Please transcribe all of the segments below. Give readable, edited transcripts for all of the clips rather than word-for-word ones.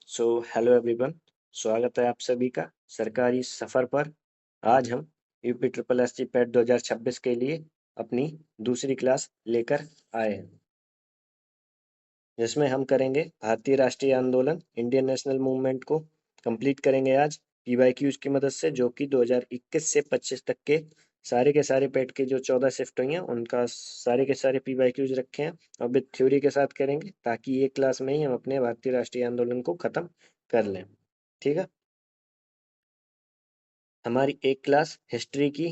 Hello everyone, स्वागत है आप सभी का सरकारी सफ़र पर। आज हम UP triple S C PET 2026 के लिए अपनी दूसरी क्लास लेकर आए हैं, जिसमें हम करेंगे भारतीय राष्ट्रीय आंदोलन इंडियन नेशनल मूवमेंट को कंप्लीट करेंगे आज पीवाईक्यूज की मदद से, जो कि 2021 से 25 तक के सारे पैट के जो 14 शिफ्ट हुई हैं उनका सारे के सारे पीवाईक्यूज रखे हैं और विद थ्योरी के साथ करेंगे, ताकि एक क्लास में ही हम अपने भारतीय राष्ट्रीय आंदोलन को ख़त्म कर लें। ठीक है, हमारी एक क्लास हिस्ट्री की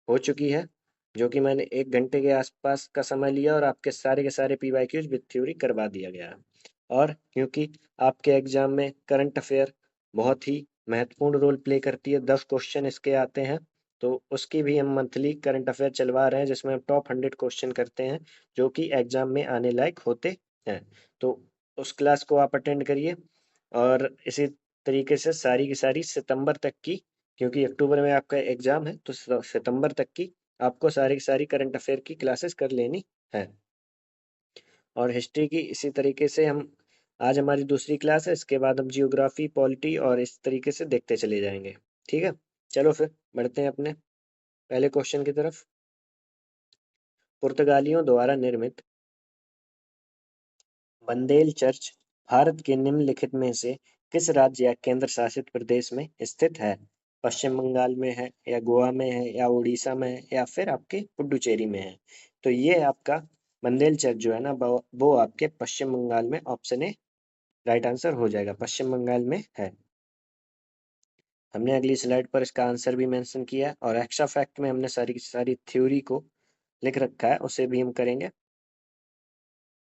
हो चुकी है, जो कि मैंने 1 घंटे के आसपास का समय लिया और आपके सारे के सारे पीवाईक्यूज विद थ्योरी करवा दिया गया है। और क्योंकि आपके एग्जाम में करंट अफेयर बहुत ही महत्वपूर्ण रोल प्ले करती है, 10 क्वेश्चन इसके आते हैं, तो उसकी भी हम मंथली करंट अफेयर चलवा रहे हैं, जिसमें हम टॉप 100 क्वेश्चन करते हैं जो कि एग्जाम में आने लायक होते हैं। तो उस क्लास को आप अटेंड करिए और इसी तरीके से सारी की सारी सितंबर तक की, क्योंकि अक्टूबर में आपका एग्जाम है, तो सितंबर तक की आपको सारी की सारी करंट अफेयर की क्लासेस कर लेनी है। और हिस्ट्री की इसी तरीके से हम आज हमारी दूसरी क्लास है, इसके बाद हम जियोग्राफी, पॉलिटी और इस तरीके से देखते चले जाएंगे। ठीक है, चलो फिर बढ़ते हैं अपने पहले क्वेश्चन की तरफ। पुर्तगालियों द्वारा निर्मित बंदेल चर्च भारत के निम्नलिखित में से किस राज्य या केंद्र शासित प्रदेश में स्थित है? पश्चिम बंगाल में है, या गोवा में है, या उड़ीसा में है, या फिर आपके पुडुचेरी में है? तो ये आपका बंदेल चर्च जो है ना, वो आपके पश्चिम बंगाल में, ऑप्शन ए राइट आंसर हो जाएगा, पश्चिम बंगाल में है। हमने अगली स्लाइड पर इसका आंसर भी मेंशन किया है और एक्स्ट्रा फैक्ट में हमने सारी की सारी थ्योरी को लिख रखा है, उसे भी हम करेंगे।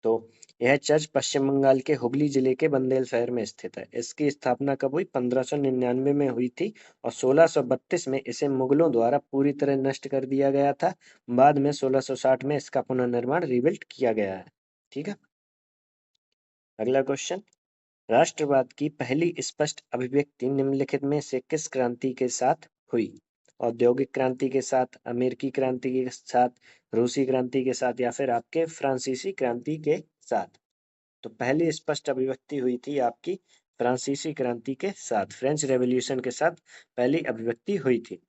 तो यह चर्च पश्चिम बंगाल के हुगली जिले के बंदेल शहर में स्थित है। इसकी स्थापना कब हुई? 1599 में हुई थी और 1632 में इसे मुगलों द्वारा पूरी तरह नष्ट कर दिया गया था। बाद में 1660 में इसका पुनर्निर्माण रिबिल्ट किया गया है। ठीक है, अगला क्वेश्चन। राष्ट्रवाद की पहली स्पष्ट अभिव्यक्ति निम्नलिखित में से किस क्रांति के साथ हुई? औद्योगिक क्रांति के साथ, अमेरिकी क्रांति के साथ, रूसी क्रांति के साथ, या फिर आपके फ्रांसीसी क्रांति के साथ? तो पहली स्पष्ट अभिव्यक्ति हुई थी आपकी फ्रांसीसी क्रांति के साथ, फ्रेंच रेवोल्यूशन के साथ पहली अभिव्यक्ति हुई थी।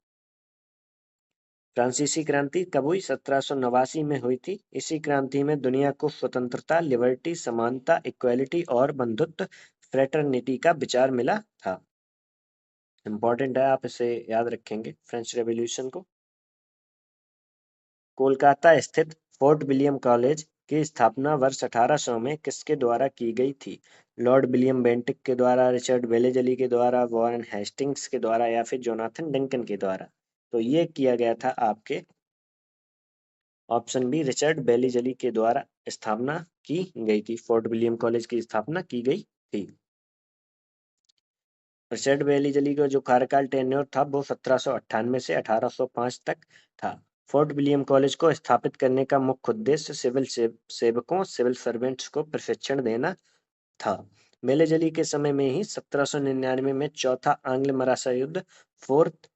फ्रांसीसी क्रांति कब हुई? 1789 में हुई थी। इसी क्रांति में दुनिया को स्वतंत्रता, लिबर्टी, समानता, इक्वालिटी और बंधुत्व, फ्रेटर्निटी का विचार मिला था। इंपॉर्टेंट है, आप इसे याद रखेंगे फ्रेंच रेवोल्यूशन को। कोलकाता स्थित फोर्ट विलियम कॉलेज की स्थापना वर्ष 1800 में किसके द्वारा की गई थी? लॉर्ड विलियम बेंटिक के द्वारा, रिचर्ड बेलेजली के द्वारा, वॉरेन हेस्टिंग्स के द्वारा, या फिर जोनाथन डंकन के द्वारा? तो ये किया गया था आपके ऑप्शन बी, रिचर्ड बेलीजली के द्वारा स्थापना की गई थी। फोर्ट विलियम कॉलेज की स्थापना की गई थी। रिचर्ड बेलीजली का जो कार्यकाल टेन्योर था वो 1798 से 1805 तक था। फोर्ट विलियम कॉलेज को स्थापित करने का मुख्य उद्देश्य सिविल सेवकों, सिविल सर्वेंट्स को प्रशिक्षण देना था। बेलीजली के समय में ही 1799 में चौथा आंग्ल मराठा युद्ध, फोर्थ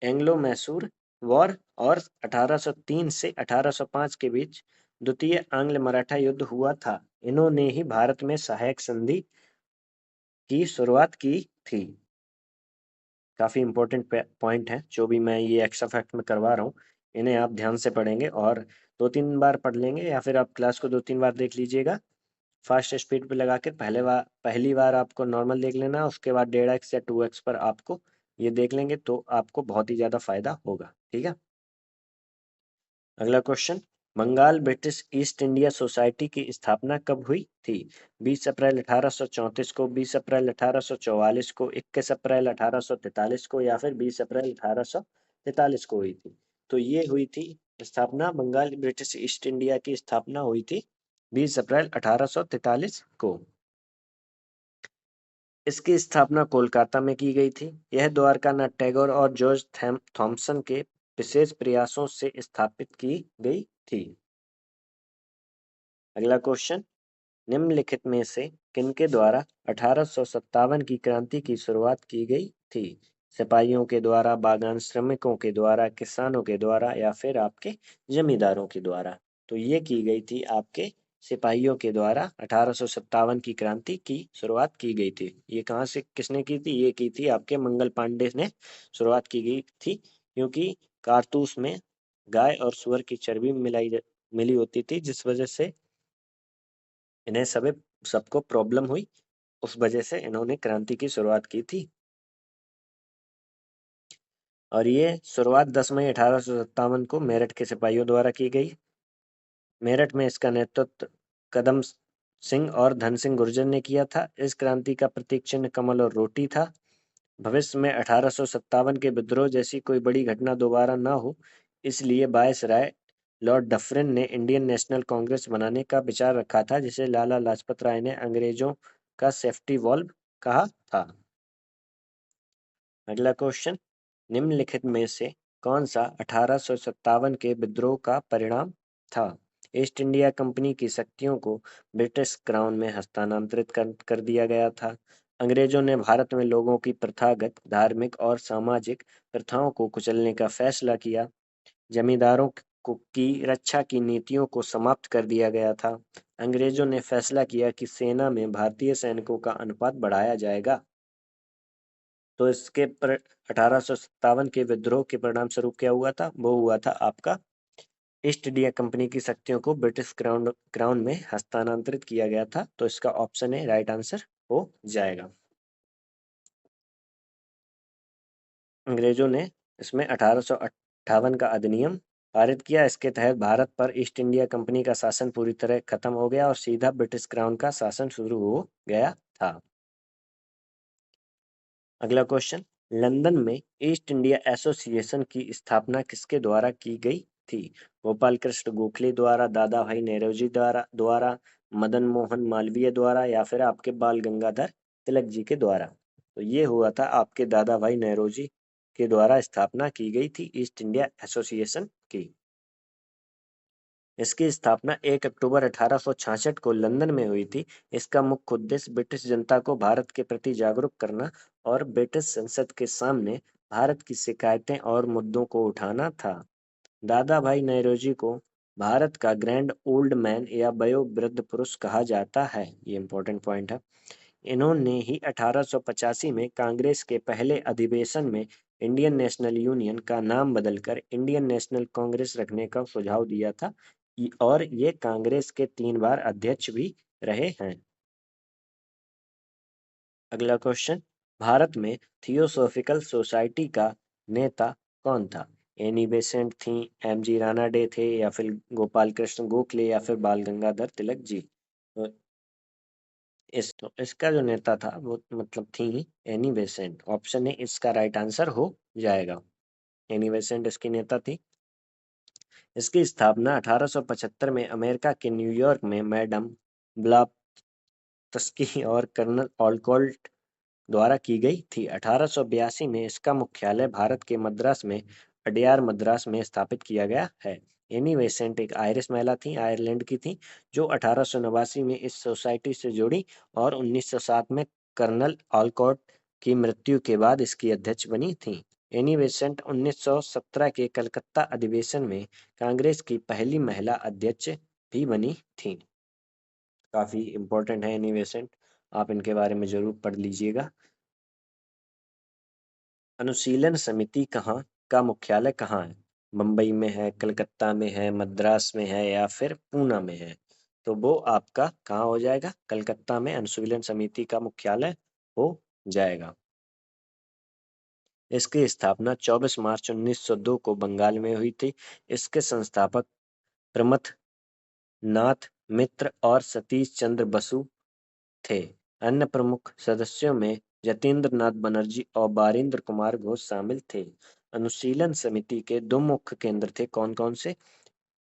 एंग्लो मैसूर वॉर, और 1803 से 1805 के बीच द्वितीय आंग्ल मराठा युद्ध हुआ था। इन्होंने ही भारत में सहायक संधि की शुरुआत की थी। काफ़ी इंपॉर्टेंट पॉइंट है, जो भी मैं ये एक्स्ट्रा फैक्ट में करवा रहा हूँ, इन्हें आप ध्यान से पढ़ेंगे और 2-3 बार पढ़ लेंगे, या फिर आप क्लास को 2-3 बार देख लीजिएगा। फास्ट स्पीड पे लगा के पहली बार आपको नॉर्मल देख लेना, उसके बाद 1.5x या 2x पर आपको ये देख लेंगे, तो आपको बहुत ही ज़्यादा फायदा होगा। ठीक है, अगला question. Bengal British East India society की स्थापना कब हुई थी? 20 अप्रैल 1834 को, 20 अप्रैल 1844 को, 21 अप्रैल 1843 को, या फिर 20 अप्रैल 1843 को हुई थी? तो ये हुई थी स्थापना, बंगाल ब्रिटिश ईस्ट इंडिया की स्थापना हुई थी 20 अप्रैल 1843 को। इसकी स्थापना कोलकाता में की गई थी। यह द्वारकानाथ टैगोर और जॉर्ज थॉमसन के विशेष प्रयासों से स्थापित की गई थी। अगला क्वेश्चन। निम्नलिखित में से किनके द्वारा 1857 की क्रांति की शुरुआत की गई थी? सिपाहियों के द्वारा, बागान श्रमिकों के द्वारा, किसानों के द्वारा, या फिर आपके जमींदारों के द्वारा? तो ये की गई थी आपके सिपाहियों के द्वारा 1857 की क्रांति की शुरुआत की गई थी। ये कहाँ से किसने की थी? ये की थी आपके मंगल पांडे ने शुरुआत की गई थी, क्योंकि कारतूस में गाय और सुअर की चर्बी मिली होती थी, जिस वजह से इन्हें सबको प्रॉब्लम हुई। उस वजह से इन्होंने क्रांति की शुरुआत की थी। और ये शुरुआत 10 मई 1857 को मेरठ के सिपाहियों द्वारा की गई। मेरठ में इसका नेतृत्व कदम सिंह और धन सिंह गुर्जर ने किया था। इस क्रांति का प्रतीक चिन्ह कमल और रोटी था। भविष्य में 1857 के विद्रोह जैसी कोई बड़ी घटना दोबारा न हो, इसलिए वायसराय लॉर्ड डफरिन ने इंडियन नेशनल कांग्रेस बनाने का विचार रखा था, जिसे लाला लाजपत राय ने अंग्रेजों का सेफ्टी वॉल्व कहा था। अगला क्वेश्चन, निम्नलिखित में से कौन सा 1857 के विद्रोह का परिणाम था? ईस्ट इंडिया कंपनी की शक्तियों को ब्रिटिश क्राउन में हस्तांतरित कर दिया गया था। अंग्रेजों ने भारत में लोगों की प्रथागत धार्मिक और सामाजिक प्रथाओं को कुचलने का फैसला किया। जमींदारों की रक्षा की नीतियों को समाप्त कर दिया गया था। अंग्रेजों ने फैसला किया कि सेना में भारतीय सैनिकों का अनुपात बढ़ाया जाएगा। तो इसके पर 1857 के विद्रोह के परिणाम स्वरूप क्या हुआ था? वो हुआ था आपका ईस्ट इंडिया कंपनी की शक्तियों को ब्रिटिश क्राउन में हस्तांतरित किया गया था। तो इसका ऑप्शन है राइट आंसर हो जाएगा। अंग्रेजों ने इसमें 1858 का अधिनियम पारित किया। इसके तहत भारत पर ईस्ट इंडिया कंपनी का शासन पूरी तरह खत्म हो गया और सीधा ब्रिटिश क्राउन का शासन शुरू हो गया था। अगला क्वेश्चन, लंदन में ईस्ट इंडिया एसोसिएशन की स्थापना किसके द्वारा की गई थी? गोपाल कृष्ण गोखले द्वारा, दादा भाई नौरोजी द्वारा, मदन मोहन मालवीय द्वारा, या फिर आपके बाल गंगाधर तिलक जी के द्वारा? तो ये हुआ था आपके दादा भाई नौरोजी के द्वारा स्थापना की गई थी ईस्ट इंडिया एसोसिएशन की। इसकी स्थापना 1 अक्टूबर 1866 को लंदन में हुई थी। इसका मुख्य उद्देश्य ब्रिटिश जनता को भारत के प्रति जागरूक करना और ब्रिटिश संसद के सामने भारत की शिकायतें और मुद्दों को उठाना था। दादा भाई नौरोजी को भारत का ग्रैंड ओल्ड मैन या वयोवृद्ध पुरुष कहा जाता है। ये इंपॉर्टेंट पॉइंट है। इन्होंने ही 1885 में कांग्रेस के पहले अधिवेशन में इंडियन नेशनल यूनियन का नाम बदलकर इंडियन नेशनल कांग्रेस रखने का सुझाव दिया था और ये कांग्रेस के 3 बार अध्यक्ष भी रहे हैं। अगला क्वेश्चन, भारत में थियोसॉफिकल सोसाइटी का नेता कौन था? एनी बेसेंट थी, एम जी रानाडे थे, या फिर गोपाल कृष्ण गोखले, या फिर बाल गंगाधर तिलक जी? तो इसका जो नेता था वो मतलब थी एनी बेसेंट। ऑप्शन ए इसका राइट आंसर हो जाएगा। एनी बेसेंट इसकी नेता थी। इसकी स्थापना 1875 में अमेरिका के न्यूयॉर्क में मैडम ब्लावत्स्की और कर्नल ऑलकॉट द्वारा की गई थी। 1882 में इसका मुख्यालय भारत के मद्रास में अडयार मद्रास में स्थापित किया गया है। एनी बेसेंट एक आयरिश महिला थी, आयरलैंड की थी, जो 1889 में इस सोसाइटी से जुड़ी और 1907 में कर्नल ऑलकॉट की मृत्यु के बाद इसकी अध्यक्ष बनी थी। एनी बेसेंट 1917 के कलकत्ता अधिवेशन में कांग्रेस की पहली महिला अध्यक्ष भी बनी थी। काफी इंपॉर्टेंट है एनी बेसेंट, आप इनके बारे में जरूर पढ़ लीजिएगा। अनुशीलन समिति कहाँ का मुख्यालय कहाँ है? मुंबई में है, कलकत्ता में है, मद्रास में है, या फिर पूना में है? तो वो आपका कहाँ हो जाएगा? कलकत्ता में अनुशीलन समिति का मुख्यालय हो जाएगा। इसकी स्थापना 24 मार्च 1902 को बंगाल में हुई थी। इसके संस्थापक प्रमथ नाथ मित्र और सतीश चंद्र बसु थे। अन्य प्रमुख सदस्यों में जतीन्द्र नाथ बनर्जी और बारिंद्र कुमार घोष शामिल थे। अनुशीलन समिति के 2 मुख्य केंद्र थे, कौन कौन से?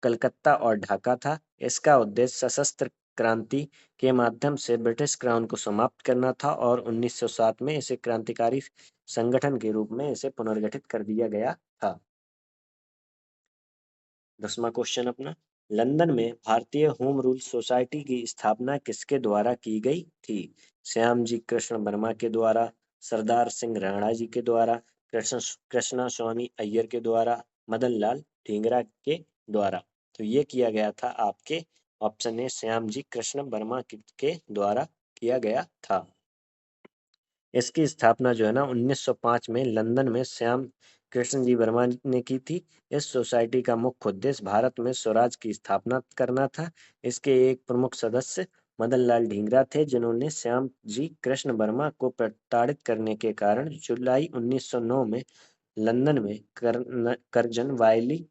कलकत्ता और ढाका था। इसका उद्देश्य सशस्त्र क्रांति के माध्यम से ब्रिटिश क्राउन को समाप्त करना था और 1907 में इसे क्रांतिकारी संगठन के रूप में इसे पुनर्गठित कर दिया गया था। 10वां क्वेश्चन अपना, लंदन में भारतीय होम रूल सोसाइटी की स्थापना किसके द्वारा की गई थी? श्याम जी कृष्ण वर्मा के द्वारा, सरदार सिंह राणा जी के द्वारा, कृष्णा स्वामी अय्यर के द्वारा, मदन लाल ढींगरा के द्वारा? तो ये किया गया था आपके ऑप्शन ए श्यामजी कृष्ण वर्मा के द्वारा किया गया था। इसकी स्थापना जो है ना 1905 में लंदन में श्याम कृष्ण जी वर्मा ने की थी। इस सोसाइटी का मुख्य उद्देश्य भारत में स्वराज की स्थापना करना था। इसके एक प्रमुख सदस्य मदन लाल ढींगरा थे, जिन्होंने श्याम जी कृष्ण वर्मा को प्रताड़ित करने के कारण जुलाई 1909 में लंदन में कर्जन वायली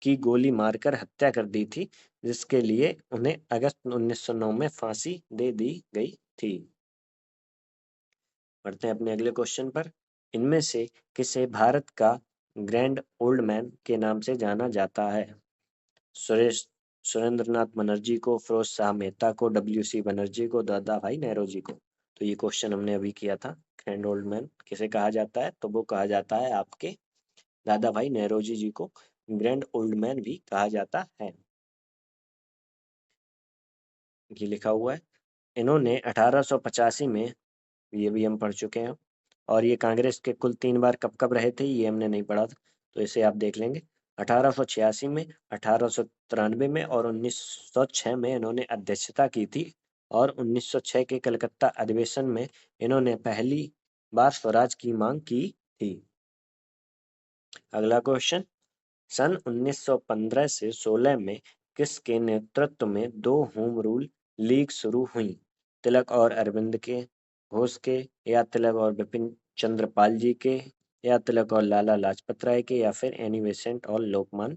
की गोली मारकर हत्या कर दी थी, जिसके लिए उन्हें अगस्त 1909 में फांसी दे दी गई थी। बढ़ते हैं अपने अगले क्वेश्चन पर। इनमें से किसे भारत का ग्रैंड ओल्ड मैन के नाम से जाना जाता है? सुरेश सुरेंद्रनाथ बनर्जी को, फिरोज शाह मेहता को, डब्ल्यू सी बनर्जी को, दादा भाई नेहरू को। तो ये क्वेश्चन हमने अभी किया था। ग्रैंड ओल्ड मैन किसे कहा जाता है? तो वो कहा जाता है आपके दादा भाई नेहरू जी को ग्रैंड ओल्ड मैन भी कहा जाता है। ये लिखा हुआ है। इन्होंने 1885 में, ये भी हम पढ़ चुके हैं, और ये कांग्रेस के कुल 3 बार कब-कब रहे थे, ये हमने नहीं पढ़ा था, तो इसे आप देख लेंगे। 1886 में, 1893 में और 1906 में इन्होंने अध्यक्षता की थी, और 1906 के कलकत्ता अधिवेशन में इन्होंने पहली बार स्वराज की मांग की थी। अगला क्वेश्चन, सन 1915 से 16 में किसके नेतृत्व में 2 होम रूल लीग शुरू हुई? तिलक और अरविंद के, घोष के, या तिलक और बिपिन चंद्र पाल जी के, या तिलक और लाला लाजपत राय के, या फिर एनी बेसेंट और लोकमान्य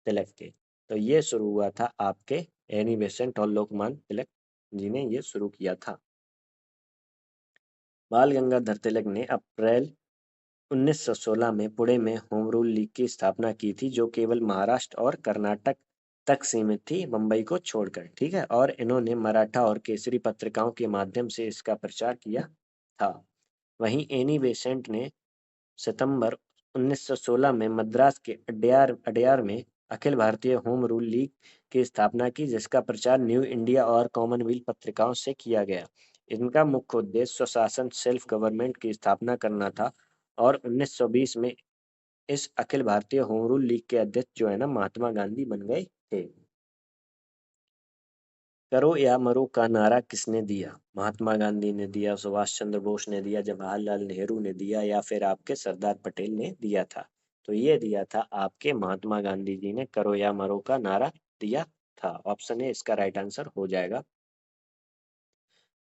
तिलक के? तो ये शुरू हुआ था आपके एनी बेसेंट और लोकमान्य तिलक जी ने ये शुरू किया था। बाल गंगाधर तिलक ने अप्रैल 1916 में पुणे में होम रूल लीग की स्थापना की थी, जो केवल महाराष्ट्र और कर्नाटक तक सीमित थी, मुंबई को छोड़कर। ठीक है, और इन्होंने मराठा और केसरी पत्रिकाओं के माध्यम से इसका प्रचार किया था। वहीं एनी बेसेंट ने सितंबर 1916 में मद्रास के अडयार में Akhil Bharatiya home rule league की स्थापना की, जिसका प्रचार न्यू इंडिया और कॉमनवेल्थ पत्रिकाओं से किया गया। इनका मुख्य उद्देश्य स्वशासन सेल्फ गवर्नमेंट की स्थापना करना था, और 1920 में इस Akhil Bharatiya home rule league के अध्यक्ष जो है ना महात्मा गांधी बन गए थे। करो या मरो का नारा किसने दिया? महात्मा गांधी ने दिया, सुभाष चंद्र बोस ने दिया, जवाहरलाल नेहरू ने दिया, या फिर आपके सरदार पटेल ने दिया था? तो ये दिया था आपके महात्मा गांधी जी ने करो या मरो का नारा दिया था। ऑप्शन ए इसका राइट आंसर हो जाएगा।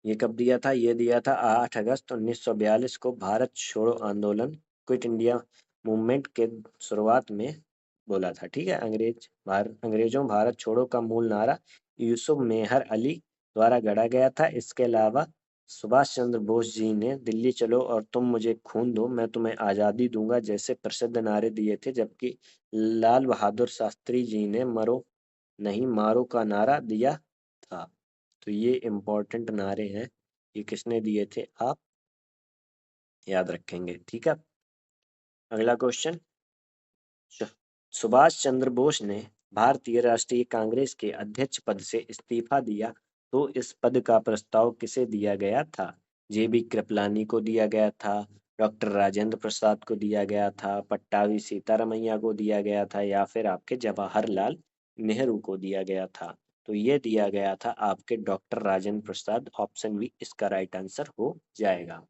ये कब दिया था? ये दिया था 8 अगस्त 1942 को, भारत छोड़ो आंदोलन, क्विट इंडिया मूवमेंट के शुरुआत में बोला था। ठीक है, अंग्रेजों भारत छोड़ो का मूल नारा यूसुफ मेहर अली द्वारा गढ़ा गया था। इसके अलावा सुभाष चंद्र बोस जी ने दिल्ली चलो और तुम मुझे खून दो, मैं तुम्हें आज़ादी दूंगा जैसे प्रसिद्ध नारे दिए थे, जबकि लाल बहादुर शास्त्री जी ने मरो नहीं मारो का नारा दिया था। तो ये इम्पोर्टेंट नारे हैं, ये किसने दिए थे आप याद रखेंगे। ठीक है, अगला क्वेश्चन, सुभाष चंद्र बोस ने भारतीय राष्ट्रीय कांग्रेस के अध्यक्ष पद से इस्तीफा दिया, तो इस पद का प्रस्ताव किसे दिया गया था? जेबी कृपलानी को दिया गया था, डॉक्टर राजेंद्र प्रसाद को दिया गया था, पट्टाभी सीतारमैया को दिया गया था, या फिर आपके जवाहरलाल नेहरू को दिया गया था? तो ये दिया गया था आपके doctor Rajendra Prasad. Option B इसका राइट आंसर हो जाएगा।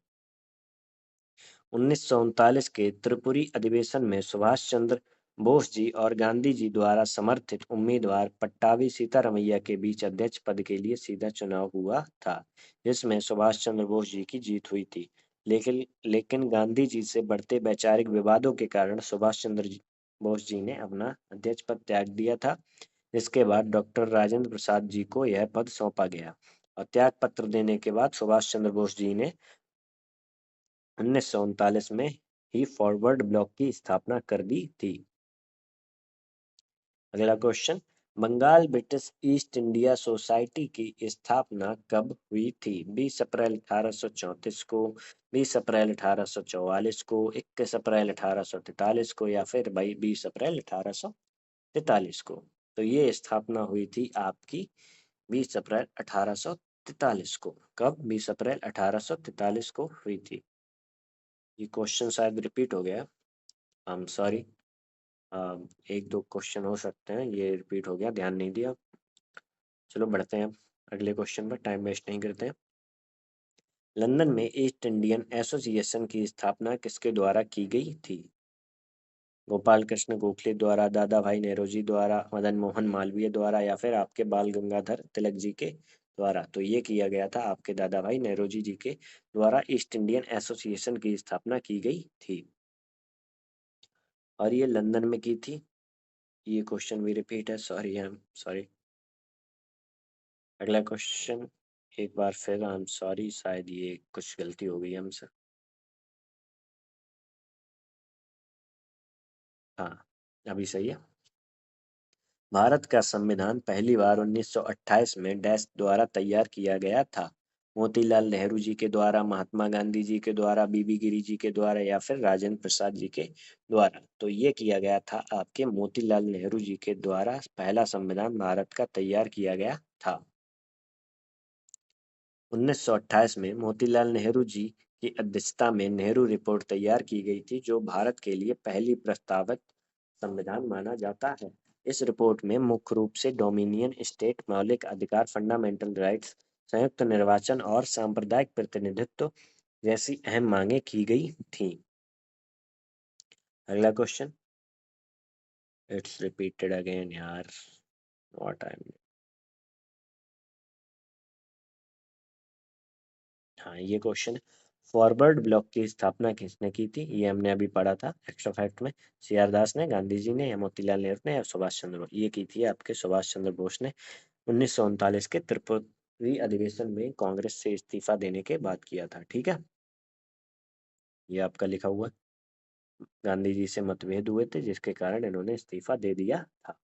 1939 के त्रिपुरी अधिवेशन में सुभाष चंद्र बोस जी और गांधी जी द्वारा समर्थित उम्मीदवार पट्टाभी सीतारमैया के बीच अध्यक्ष पद के लिए सीधा चुनाव हुआ था, जिसमें सुभाष चंद्र बोस जी की जीत हुई थी। लेकिन लेकिन गांधी जी से बढ़ते वैचारिक विवादों के कारण सुभाष चंद्र बोस जी ने अपना अध्यक्ष पद त्याग दिया था, जिसके बाद डॉक्टर राजेंद्र प्रसाद जी को यह पद सौंपा गया, और त्याग पत्र देने के बाद सुभाष चंद्र बोस जी ने 1939 में ही फॉरवर्ड ब्लॉक की स्थापना कर दी थी। अगला question, Bengal British East India society की स्थापना कब हुई थी? 20 अप्रैल 1834 को, 20 अप्रैल 1844 को, 21 अप्रैल 1843 को, या फिर भाई 20 अप्रैल 1843 को? तो ये स्थापना हुई थी आपकी 20 अप्रैल 1843 को। कब? 20 अप्रैल 1843 को हुई थी। ये क्वेश्चन शायद रिपीट हो गया, आई एम सॉरी। एक दो क्वेश्चन हो सकते हैं, ये रिपीट हो गया, ध्यान नहीं दिया। चलो बढ़ते हैं अब अगले क्वेश्चन पर, टाइम वेस्ट नहीं करते हैं। लंदन में ईस्ट इंडियन एसोसिएशन की स्थापना किसके द्वारा की गई थी? गोपाल कृष्ण गोखले द्वारा, दादा भाई नौरोजी द्वारा, मदन मोहन मालवीय द्वारा, या फिर आपके बाल गंगाधर तिलक जी के द्वारा? तो ये किया गया था आपके दादा भाई नौरोजी जी के द्वारा ईस्ट इंडियन एसोसिएशन की स्थापना की गई थी, और ये लंदन में की थी। ये क्वेश्चन भी रिपीट है, सॉरी, आई एम सॉरी। अगला क्वेश्चन, एक बार फिर आई एम सॉरी, शायद ये कुछ गलती हो गई हमसे। हाँ, अभी सही है। भारत का संविधान पहली बार 1928 में डैश द्वारा तैयार किया गया था? मोतीलाल नेहरू जी के द्वारा, महात्मा गांधी जी के द्वारा, बीबी गिरी जी के द्वारा, या फिर राजेंद्र प्रसाद जी के द्वारा? तो ये किया गया था आपके मोतीलाल नेहरू जी के द्वारा, पहला संविधान भारत का तैयार किया गया था। 1928 में मोतीलाल नेहरू जी की अध्यक्षता में नेहरू रिपोर्ट तैयार की गई थी, जो भारत के लिए पहली प्रस्तावित संविधान माना जाता है। इस रिपोर्ट में मुख्य रूप से डोमिनियन स्टेट, मौलिक अधिकार, फंडामेंटल राइट्स, संयुक्त निर्वाचन और सांप्रदायिक प्रतिनिधित्व जैसी अहम मांगे की गई थीं। अगला क्वेश्चन, इट्स रिपीटेड अगेन यार, व्हाट आई। हाँ, ये क्वेश्चन, फॉरवर्ड ब्लॉक की स्थापना किसने की थी? ये हमने अभी पढ़ा था एक्स्ट्रा फैक्ट में। सीआर दास ने, गांधी जी ने, या मोतीलाल नेहरू ने, या सुभाष चंद्र बोस? ये की थी आपके सुभाष चंद्र बोस ने, 1939 के त्रिपुरी अधिवेशन में कांग्रेस से इस्तीफा देने के बाद किया था। ठीक है, ये आपका लिखा हुआ, गांधी जी से मतभेद हुए थे जिसके कारण इन्होंने इस्तीफा दे दिया था।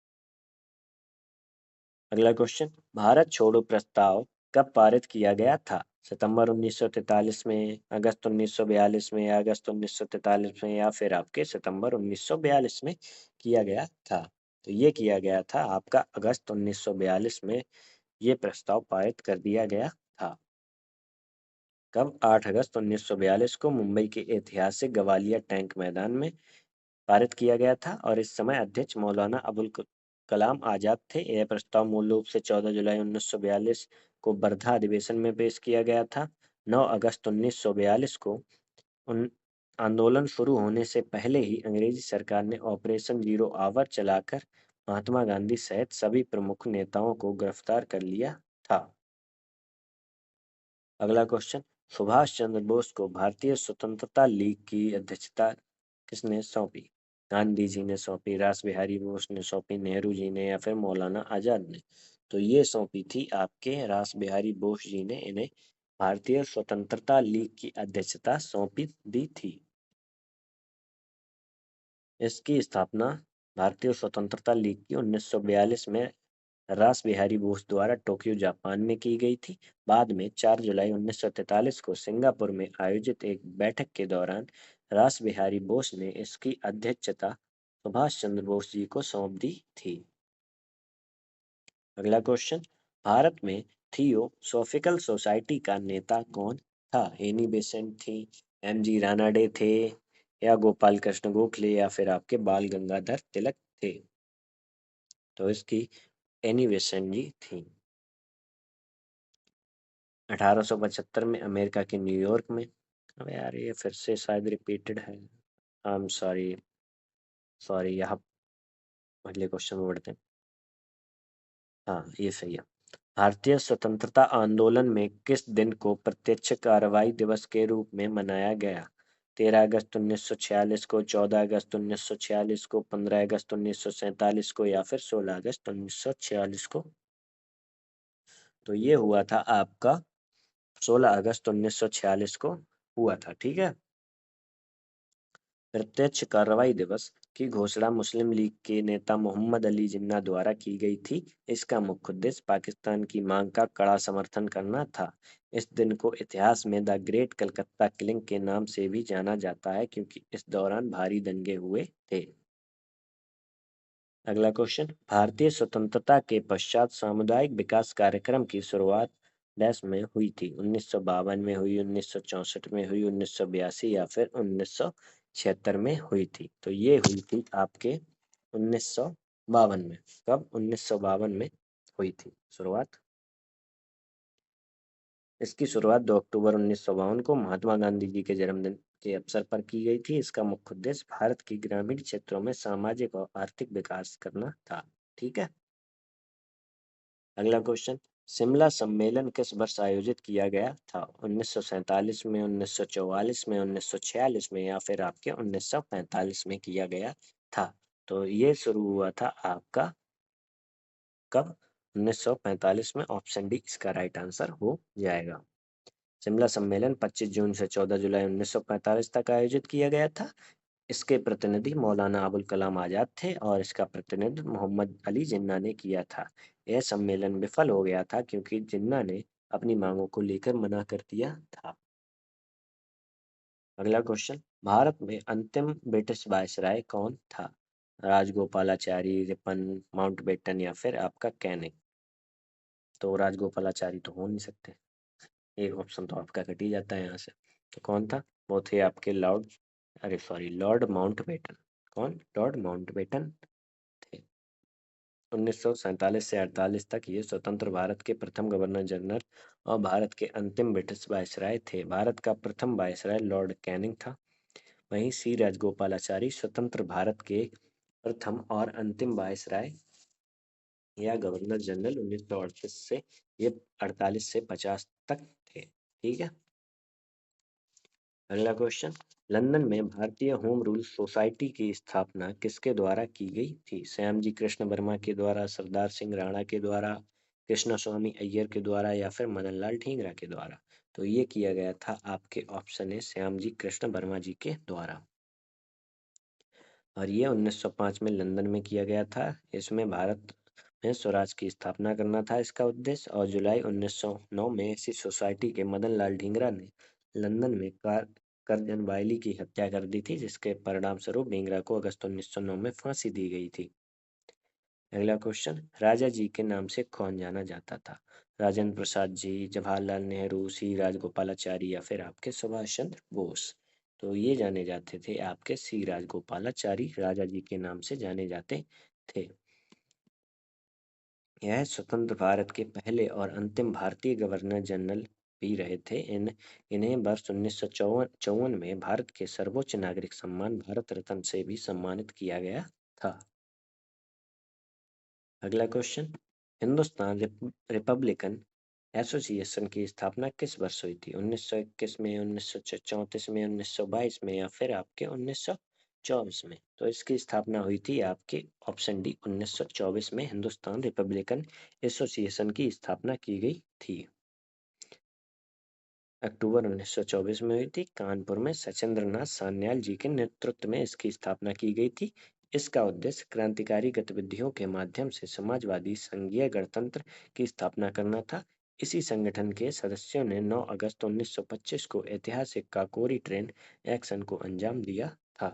अगला क्वेश्चन, भारत छोड़ो प्रस्ताव कब पारित किया गया था? सितंबर 1943 में, अगस्त 1942 में, या अगस्त 1943 में, या फिर आपके सितंबर 1942 में किया गया था? तो ये किया गया था आपका अगस्त 1942 में, ये प्रस्ताव पारित कर दिया गया था। कब? 8 अगस्त 1942 को मुंबई के ऐतिहासिक गवालिया टैंक मैदान में पारित किया गया था, और इस समय अध्यक्ष मौलाना अबुल कलाम आजाद थे। यह प्रस्ताव मूल रूप से 14 जुलाई 1942 को वर्धा अधिवेशन में पेश किया गया था। 9 अगस्त 1942 को उन आंदोलन शुरू होने से पहले ही अंग्रेजी सरकार ने ऑपरेशन जीरो आवर चलाकर महात्मा गांधी सहित सभी प्रमुख नेताओं को गिरफ्तार कर लिया था। अगला क्वेश्चन, सुभाष चंद्र बोस को भारतीय स्वतंत्रता लीग की अध्यक्षता किसने सौंपी? गांधी जी ने सौंपी, रास बिहारी बोस ने सौंपी, नेहरू जी ने, या फिर मौलाना आजाद ने? तो ये सौंपी थी आपके रास बिहारी बोस जी ने इन्हें भारतीय स्वतंत्रता लीग की अध्यक्षता सौंपी दी थी। इसकी स्थापना भारतीय स्वतंत्रता लीग की 1942 में रास बिहारी बोस द्वारा टोक्यो जापान में की गई थी। बाद में 4 जुलाई 1943 को सिंगापुर में आयोजित एक बैठक के दौरान रास बिहारी बोस ने इसकी अध्यक्षता सुभाष चंद्र बोस जी को सौंप दी थी। अगला क्वेश्चन, भारत में थियोसॉफिकल सोसाइटी का नेता कौन था? एनी बेसेंट थी, एमजी रानाडे थे, या गोपाल कृष्ण गोखले, या फिर आपके बाल गंगाधर तिलक थे? तो इसकी एनी बेसेंट जी थी। 1875 में अमेरिका के न्यूयॉर्क में, अबे यार ये फिर से शायद रिपीटेड है, आई एम सॉरी, सॉरी, यहाँ अगले क्वेश्चन में बढ़ते हैं। हाँ, ये सही है। भारतीय स्वतंत्रता आंदोलन में किस दिन को प्रत्यक्ष कार्रवाई दिवस के रूप में मनाया गया? 13 अगस्त 1946 को, 14 अगस्त 1946 को, 15 अगस्त 1947 को, या फिर 16 अगस्त 1946 को? तो ये हुआ था आपका 16 अगस्त 1946 को हुआ था। ठीक है, प्रत्यक्ष कार्रवाई दिवस की घोषणा मुस्लिम लीग के नेता मोहम्मद अली जिन्ना द्वारा की गई थी। इसका मुख्य उद्देश्य पाकिस्तान की मांग का कड़ा समर्थन करना था। इस दिन को इतिहास में द ग्रेट कलकत्ता किलिंग के नाम से भी जाना जाता है, क्योंकि इस दौरान भारी दंगे हुए थे। अगला क्वेश्चन, भारतीय स्वतंत्रता के पश्चात सामुदायिक विकास कार्यक्रम की शुरुआत डैश में हुई थी? 1952 में हुई, 1964 में हुई, 1982, या फिर 1976 में हुई थी? तो ये हुई थी आपके 1952 में। कब? 1952 में हुई थी शुरुआत? इसकी शुरुआत 2 अक्टूबर 1952 को महात्मा गांधी जी के जन्मदिन के अवसर पर की गई थी। इसका मुख्य उद्देश्य भारत की ग्रामीण क्षेत्रों में सामाजिक और आर्थिक विकास करना था। ठीक है। अगला क्वेश्चन, शिमला सम्मेलन किस वर्ष आयोजित किया गया था? 1947 में, 1944 में, 1946 में या फिर आपके 1945 में किया गया था? तो ये शुरू हुआ था आपका कब? 1945 में। ऑप्शन डी इसका राइट आंसर हो जाएगा। शिमला सम्मेलन 25 जून से 14 जुलाई 1945 तक आयोजित किया गया था। इसके प्रतिनिधि मौलाना अबुल कलाम आज़ाद थे और इसका प्रतिनिधित्व मोहम्मद अली जिन्ना ने किया था। यह सम्मेलन विफल हो गया था क्योंकि जिन्ना ने अपनी मांगों को लेकर मना कर दिया था। अगला क्वेश्चन, भारत में अंतिम ब्रिटिश वायसराय कौन था? राजगोपालाचारी, रिपन, माउंटबेटन या फिर आपका कैनिंग? तो राजगोपालाचारी तो हो नहीं सकते, एक ऑप्शन तो आपका कट ही जाता है यहाँ से। तो कौन था? वो थे आपके लॉर्ड माउंटबेटन। कौन? लॉर्ड माउंटबेटन थे। 1947 से 48 तक ये स्वतंत्र भारत के प्रथम गवर्नर जनरल और भारत के अंतिम ब्रिटिश वायसराय थे। भारत का प्रथम वायसराय लॉर्ड कैनिंग था। वहीं सी राजगोपालाचारी स्वतंत्र भारत के प्रथम और अंतिम वायसराय या गवर्नर जनरल 1938 से ये 48 से 50 तक थे। ठीक है। अगला क्वेश्चन, लंदन में भारतीय होम रूल सोसाइटी की स्थापना किसके द्वारा की गई थी? श्यामजी कृष्ण वर्मा के द्वारा, सरदार सिंह राणा के द्वारा, कृष्ण स्वामी अय्यर के द्वारा या फिर मदनलाल ठींगरा के द्वारा? तो ये किया गया था आपके ऑप्शन है श्यामजी कृष्ण वर्मा जी के द्वारा और ये 1905 में लंदन में किया गया था। इसमें भारत में स्वराज की स्थापना करना था इसका उद्देश्य और जुलाई 1909 में इसी सोसाइटी के मदन लाल ढींगरा ने लंदन में करजन वायली की हत्या कर दी थी, जिसके परिणाम स्वरूप ढींगरा को अगस्त 1909 में फांसी दी गई थी। अगला क्वेश्चन, राजा जी के नाम से कौन जाना जाता था? राजेंद्र प्रसाद जी, जवाहरलाल नेहरू, सी राजगोपालाचारी या फिर आपके सुभाष चंद्र बोस? तो ये जाने जाते थे आपके सी राजगोपालाचारी, राजा जी के नाम से जाने जाते थे। यह स्वतंत्र भारत के पहले और अंतिम भारतीय गवर्नर जनरल भी रहे थे। इन्हें वर्ष 1954 में भारत के सर्वोच्च नागरिक सम्मान भारत रत्न से भी सम्मानित किया गया था। अगला क्वेश्चन, हिंदुस्तान रिपब्लिकन एसोसिएशन की स्थापना किस वर्ष हुई थी? 1921 में, 1934 में, 1922 में या फिर आपके 1924 में? तो इसकी स्थापना हुई थी आपके ऑप्शन डी 1924 में हिंदुस्तान रिपब्लिकन एसोसिएशन की स्थापना की गई थी। अक्टूबर 1924 में हुई थी। कानपुर में सचिंद्र नाथ सान्याल जी के नेतृत्व में इसकी स्थापना की गई थी। इसका उद्देश्य क्रांतिकारी गतिविधियों के माध्यम से समाजवादी संघीय गणतंत्र की स्थापना करना था। इसी संगठन के सदस्यों ने 9 अगस्त 1925 को ऐतिहासिक काकोरी ट्रेन एक्शन को अंजाम दिया था।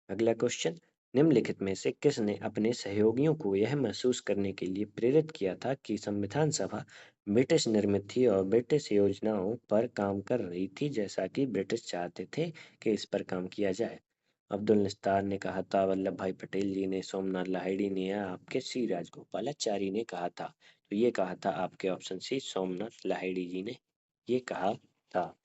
अगला क्वेश्चन, निम्नलिखित में से किसने अपने सहयोगियों को यह महसूस करने के लिए प्रेरित किया था कि संविधान सभा ब्रिटिश निर्मित थी और ब्रिटिश योजनाओं पर काम कर रही थी जैसा कि ब्रिटिश चाहते थे कि इस पर काम किया जाए? अब्दुल निस्तार ने कहा था, वल्लभ भाई पटेल जी ने, सोमनाथ लाहिड़ी ने या आपके सी राजगोपालाचारी ने कहा था? तो ये कहा था आपके ऑप्शन सी सोमनाथ लाहिड़ी जी ने ये कहा था।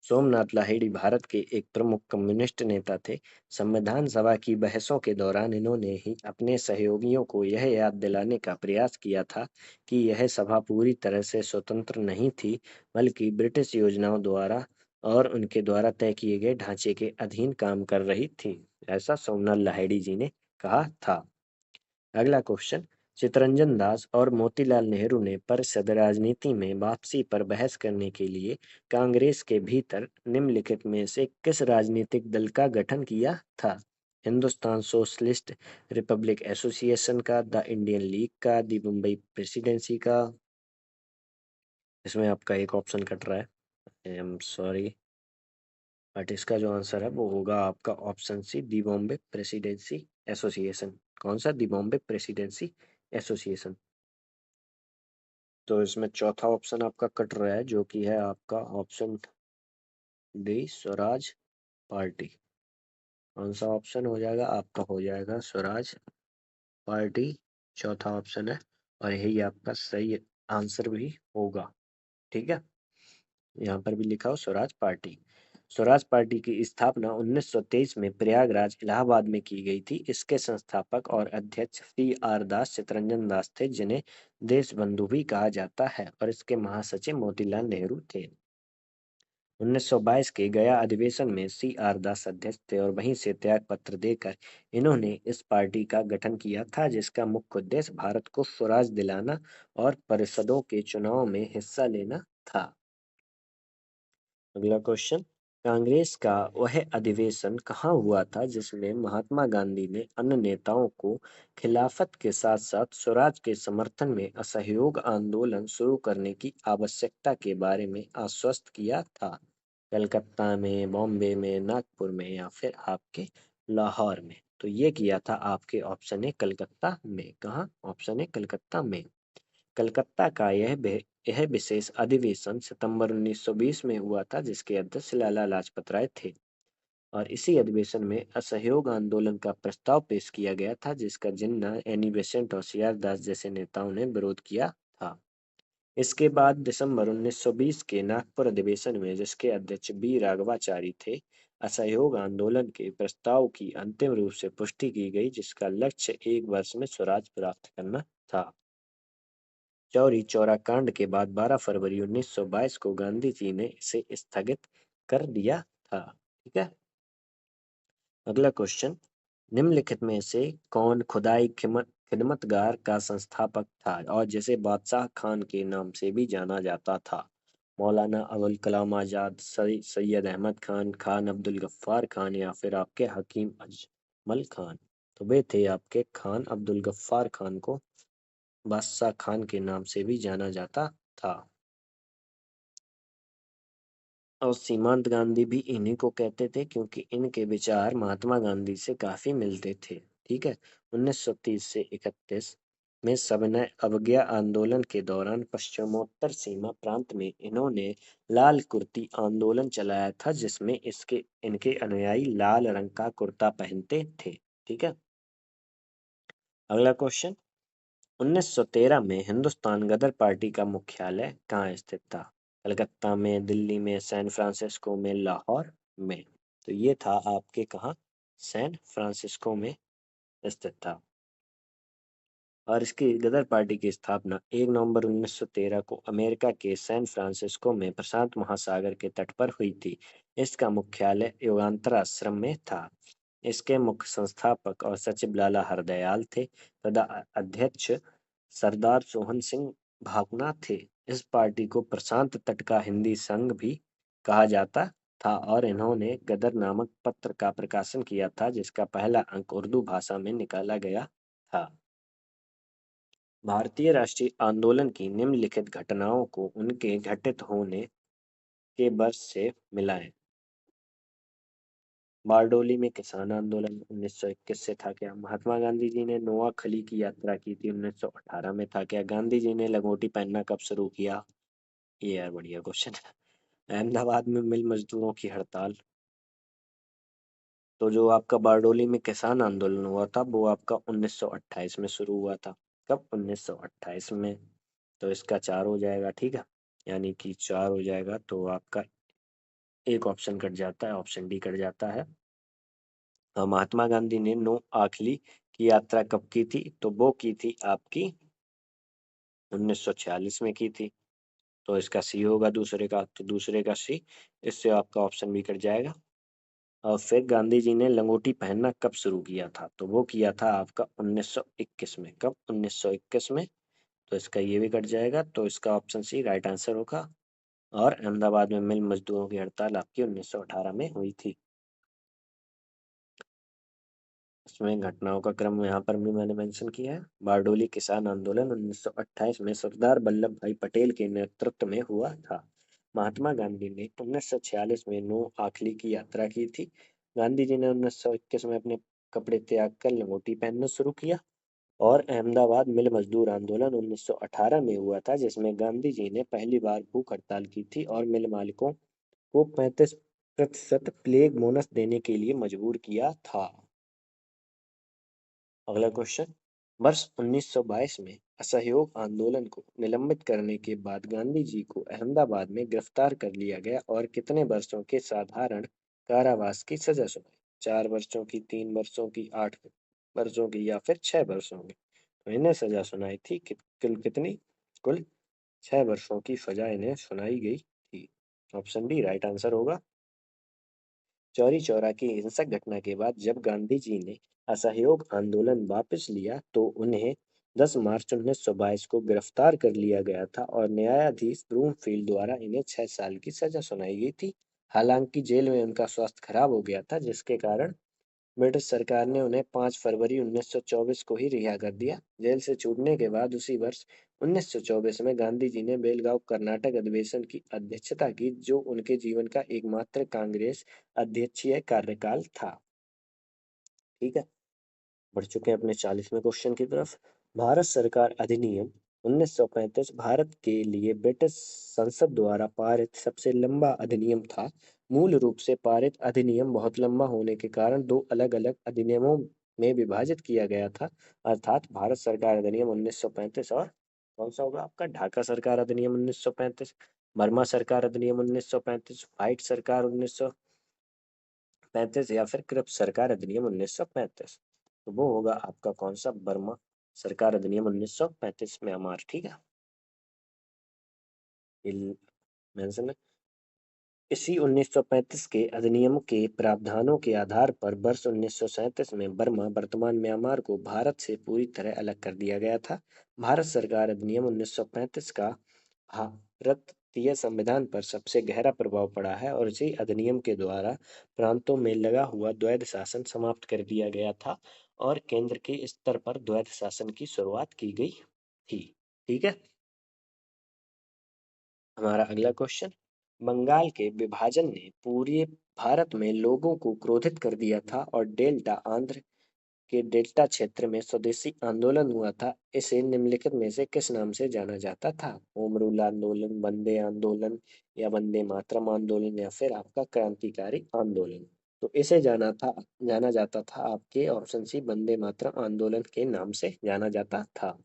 सोमनाथ लाहिड़ी भारत के एक प्रमुख कम्युनिस्ट नेता थे। संविधान सभा की बहसों के दौरान इन्होंने ही अपने सहयोगियों को यह याद दिलाने का प्रयास किया था कि यह सभा पूरी तरह से स्वतंत्र नहीं थी, बल्कि ब्रिटिश योजनाओं द्वारा और उनके द्वारा तय किए गए ढांचे के अधीन काम कर रही थी। ऐसा सोमनाथ लाहिड़ी जी ने कहा था। अगला क्वेश्चन, चितरंजन दास और मोतीलाल नेहरू ने परिषद राजनीति में वापसी पर बहस करने के लिए कांग्रेस के भीतर निम्नलिखित में से किस राजनीतिक दल का गठन किया था? हिंदुस्तान सोशलिस्ट रिपब्लिक एसोसिएशन का, द इंडियन लीग का, दी मुंबई प्रेसिडेंसी का? इसमें आपका एक ऑप्शन कट रहा है, आई एम सॉरी, बट इसका जो आंसर है वो होगा आपका ऑप्शन सी, दी बॉम्बे प्रेसिडेंसी एसोसिएशन। कौन सा? दी बॉम्बे प्रेसिडेंसी एसोसिएशन। तो इसमें चौथा ऑप्शन आपका कट रहा है जो कि है आपका ऑप्शन डी, स्वराज पार्टी। कौन सा ऑप्शन हो जाएगा आपका? हो जाएगा स्वराज पार्टी, चौथा ऑप्शन है, और यही आपका सही आंसर भी होगा। ठीक है, यहाँ पर भी लिखा हो स्वराज पार्टी। स्वराज पार्टी की स्थापना 1923 में प्रयागराज इलाहाबाद में की गई थी। इसके संस्थापक और अध्यक्ष CR दास चितरंजन दास थे, जिन्हें देशबंधु भी कहा जाता है, और इसके महासचिव मोतीलाल नेहरू थे। 1922 के गया अधिवेशन में CR दास अध्यक्ष थे, और वहीं से त्याग पत्र देकर इन्होंने इस पार्टी का गठन किया था, जिसका मुख्य उद्देश्य भारत को स्वराज दिलाना और परिषदों के चुनाव में हिस्सा लेना था। अगला क्वेश्चन, कांग्रेस का वह अधिवेशन कहाँ हुआ था जिसमें महात्मा गांधी ने अन्य नेताओं को खिलाफत के साथ साथ स्वराज के समर्थन में असहयोग आंदोलन शुरू करने की आवश्यकता के बारे में आश्वस्त किया था? कलकत्ता में, बॉम्बे में, नागपुर में, या फिर आपके लाहौर में? तो ये किया था आपके ऑप्शन है कलकत्ता में। कहाँ? ऑप्शन है कलकत्ता में। कलकत्ता का यह विशेष अधिवेशन सितंबर 1920 में हुआ था, जिसके अध्यक्ष लाला लाजपत राय थे, और इसी अधिवेशन में असहयोग आंदोलन का प्रस्ताव पेश किया गया था, जिसका जिन्ना एनी बेसेंट और CR दास जैसे नेताओं ने विरोध किया था। इसके बाद दिसंबर 1920 के नागपुर अधिवेशन में, जिसके अध्यक्ष B राघवाचारी थे, असहयोग आंदोलन के प्रस्ताव की अंतिम रूप से पुष्टि की गई, जिसका लक्ष्य 1 वर्ष में स्वराज प्राप्त करना था। चौरी चौरा कांड के बाद 12 फरवरी 1922 को गांधी जी ने इसे स्थगित कर दिया था। ठीक है, अगला क्वेश्चन, निम्नलिखित में से कौन खुदाई खिदमतगार का संस्थापक था और जिसे बादशाह खान के नाम से भी जाना जाता था? मौलाना अबुल कलाम आजाद, सैयद अहमद खान, खान अब्दुल गफ्फार खान, या फिर आपके हकीम अजमल खान? तो वे थे आपके खान अब्दुल गफ्फार खान को बादशाह खान के नाम से भी जाना जाता था। और सीमांत गांधी भी इन्हीं को कहते थे, क्योंकि इनके विचार महात्मा गांधी से काफी मिलते थे। ठीक है, 1930 से 31 में सविनय अवज्ञा आंदोलन के दौरान पश्चिमोत्तर सीमा प्रांत में इन्होंने लाल कुर्ती आंदोलन चलाया था, जिसमें इसके इनके अनुयायी लाल रंग का कुर्ता पहनते थे। ठीक है, अगला क्वेश्चन, 1913 में हिंदुस्तान गदर पार्टी का मुख्यालय कहाँ स्थित था? कलकत्ता में, दिल्ली में, सैन फ्रांसिस्को में, लाहौर में? तो ये था आपके कहाँ? सैन फ्रांसिस्को में स्थित था। और इसकी गदर पार्टी की स्थापना 1 नवंबर 1913 को अमेरिका के सैन फ्रांसिस्को में प्रशांत महासागर के तट पर हुई थी। इसका मुख्यालय युगांतर आश्रम में था। इसके मुख्य संस्थापक और सचिव लाला हरदयाल थे, तथा अध्यक्ष सरदार सोहन सिंह भावना थे। इस पार्टी को प्रशांत तट का हिंदी संघ भी कहा जाता था, और इन्होंने गदर नामक पत्र का प्रकाशन किया था, जिसका पहला अंक उर्दू भाषा में निकाला गया था। भारतीय राष्ट्रीय आंदोलन की निम्नलिखित घटनाओं को उनके घटित होने के वर्ष से मिलाएं। बारडोली में किसान आंदोलन 1921 से था क्या? महात्मा गांधी जी ने नोआखली की यात्रा की थी 1918 में था क्या? गांधी जी ने लंगोटी पहनना कब शुरू किया? ये यार बढ़िया क्वेश्चन है। अहमदाबाद में मिल मजदूरों की हड़ताल। तो जो आपका बारडोली में किसान आंदोलन हुआ था, वो आपका 1928 में शुरू हुआ था। कब? 1928 में। तो इसका 4 हो जाएगा। ठीक है, यानी कि 4 हो जाएगा, तो आपका एक ऑप्शन कट जाता है, ऑप्शन डी कट जाता है। महात्मा गांधी ने नो आखली की यात्रा कब की थी? तो वो की थी आपकी 1946 में की थी। तो इसका सी होगा दूसरे का, तो दूसरे का सी। इससे आपका ऑप्शन भी कट जाएगा। और फिर गांधी जी ने लंगोटी पहनना कब शुरू किया था? तो वो किया था आपका 1921 में। कब? 1921 में। तो इसका ये भी कट जाएगा, तो इसका ऑप्शन सी राइट आंसर होगा। और अहमदाबाद में मिल मजदूरों की हड़ताल आपकी 1918 में हुई थी। इसमें घटनाओं का क्रम यहाँ पर भी मैंने मेंशन किया है। बारडोली किसान आंदोलन 1928 में सरदार वल्लभ भाई पटेल के नेतृत्व में हुआ था। महात्मा गांधी ने 1946 में नो आखली की यात्रा की थी। गांधी जी ने 1921 में अपने कपड़े त्याग कर लंगोटी पहनना शुरू किया। और अहमदाबाद मिल मजदूर आंदोलन 1918 में हुआ था, जिसमें गांधी जी ने पहली बार भूख हड़ताल की थी और मिल मालिकों को 35 प्रतिशत प्लेग बोनस देने के लिए मजबूर किया था। अगला क्वेश्चन, वर्ष 1922 में असहयोग आंदोलन को निलंबित करने के बाद गांधी जी को अहमदाबाद में गिरफ्तार कर लिया गया और कितने वर्षों के साधारण कारावास की सजा सुनाई? 4 वर्षों की, 3 वर्षों की, 8 वर्षों की या फिर 6 वर्षों की? तो इन्हें सजा सुनाई थी कुल कितनी? कुल 6 वर्षों की सजा इन्हें सुनाई गई थी। ऑप्शन डी राइट आंसर होगा। चौरी चौरा की हिंसक घटना के बाद जब गांधी जी ने असहयोग आंदोलन वापस लिया तो उन्हें 10 मार्च 1922 को गिरफ्तार कर लिया गया था और न्यायाधीश ब्रूमफील्ड द्वारा इन्हें 6 साल की सजा सुनाई गई थी। हालांकि जेल में उनका स्वास्थ्य खराब हो गया था, जिसके कारण ब्रिटिश सरकार ने उन्हें 5 फरवरी 1924 को ही रिहा कर दिया। जेल से छूटने के बाद उसी वर्ष 1924 में गांधी जी ने बेलगांव कर्नाटक अधिवेशन की अध्यक्षता की, जो उनके जीवन का एकमात्र कांग्रेस अध्यक्षीय कार्यकाल था। ठीक है, बढ़ चुके हैं अपने 40वें क्वेश्चन की तरफ। भारत सरकार अधिनियम 1935 भारत के लिए ब्रिटिश संसद द्वारा पारित सबसे लंबा अधिनियम था। मूल रूप से पारित अधिनियम बहुत लंबा होने के कारण दो अलग-अलग अधिनियमों में विभाजित किया गया था, अर्थात भारत सरकार अधिनियम 1935 और कौन सा होगा आपका? ढाका सरकार अधिनियम 1935, बर्मा सरकार अधिनियम 1935, व्हाइट सरकार 1935 या फिर क्रिप्स सरकार अधिनियम 1935। तो वो होगा आपका कौन सा? बर्मा सरकार अधिनियम 1935 में अमार। ठीक है, मेंशन है। इसी 1935 के अधिनियम के प्रावधानों के आधार पर वर्ष 1937 में बर्मा, वर्तमान म्यांमार को भारत से पूरी तरह अलग कर दिया गया था। भारत सरकार अधिनियम 1935 का भारतीय संविधान पर सबसे गहरा प्रभाव पड़ा है और इसी अधिनियम के द्वारा प्रांतों में लगा हुआ द्वैध शासन समाप्त कर दिया गया था और केंद्र के स्तर पर द्वैध शासन की शुरुआत की गई थी। ठीक है, हमारा अगला क्वेश्चन, बंगाल के विभाजन ने पूरे भारत में लोगों को क्रोधित कर दिया था और डेल्टा आंध्र के डेल्टा क्षेत्र में स्वदेशी आंदोलन हुआ था। इसे निम्नलिखित में से किस नाम से जाना जाता था? होम रूल आंदोलन, वंदे आंदोलन या वंदे मातरम आंदोलन या फिर आपका क्रांतिकारी आंदोलन? तो इसे जाना जाता था आपके ऑप्शन सी वंदे मातरम आंदोलन के नाम से जाना जाता था।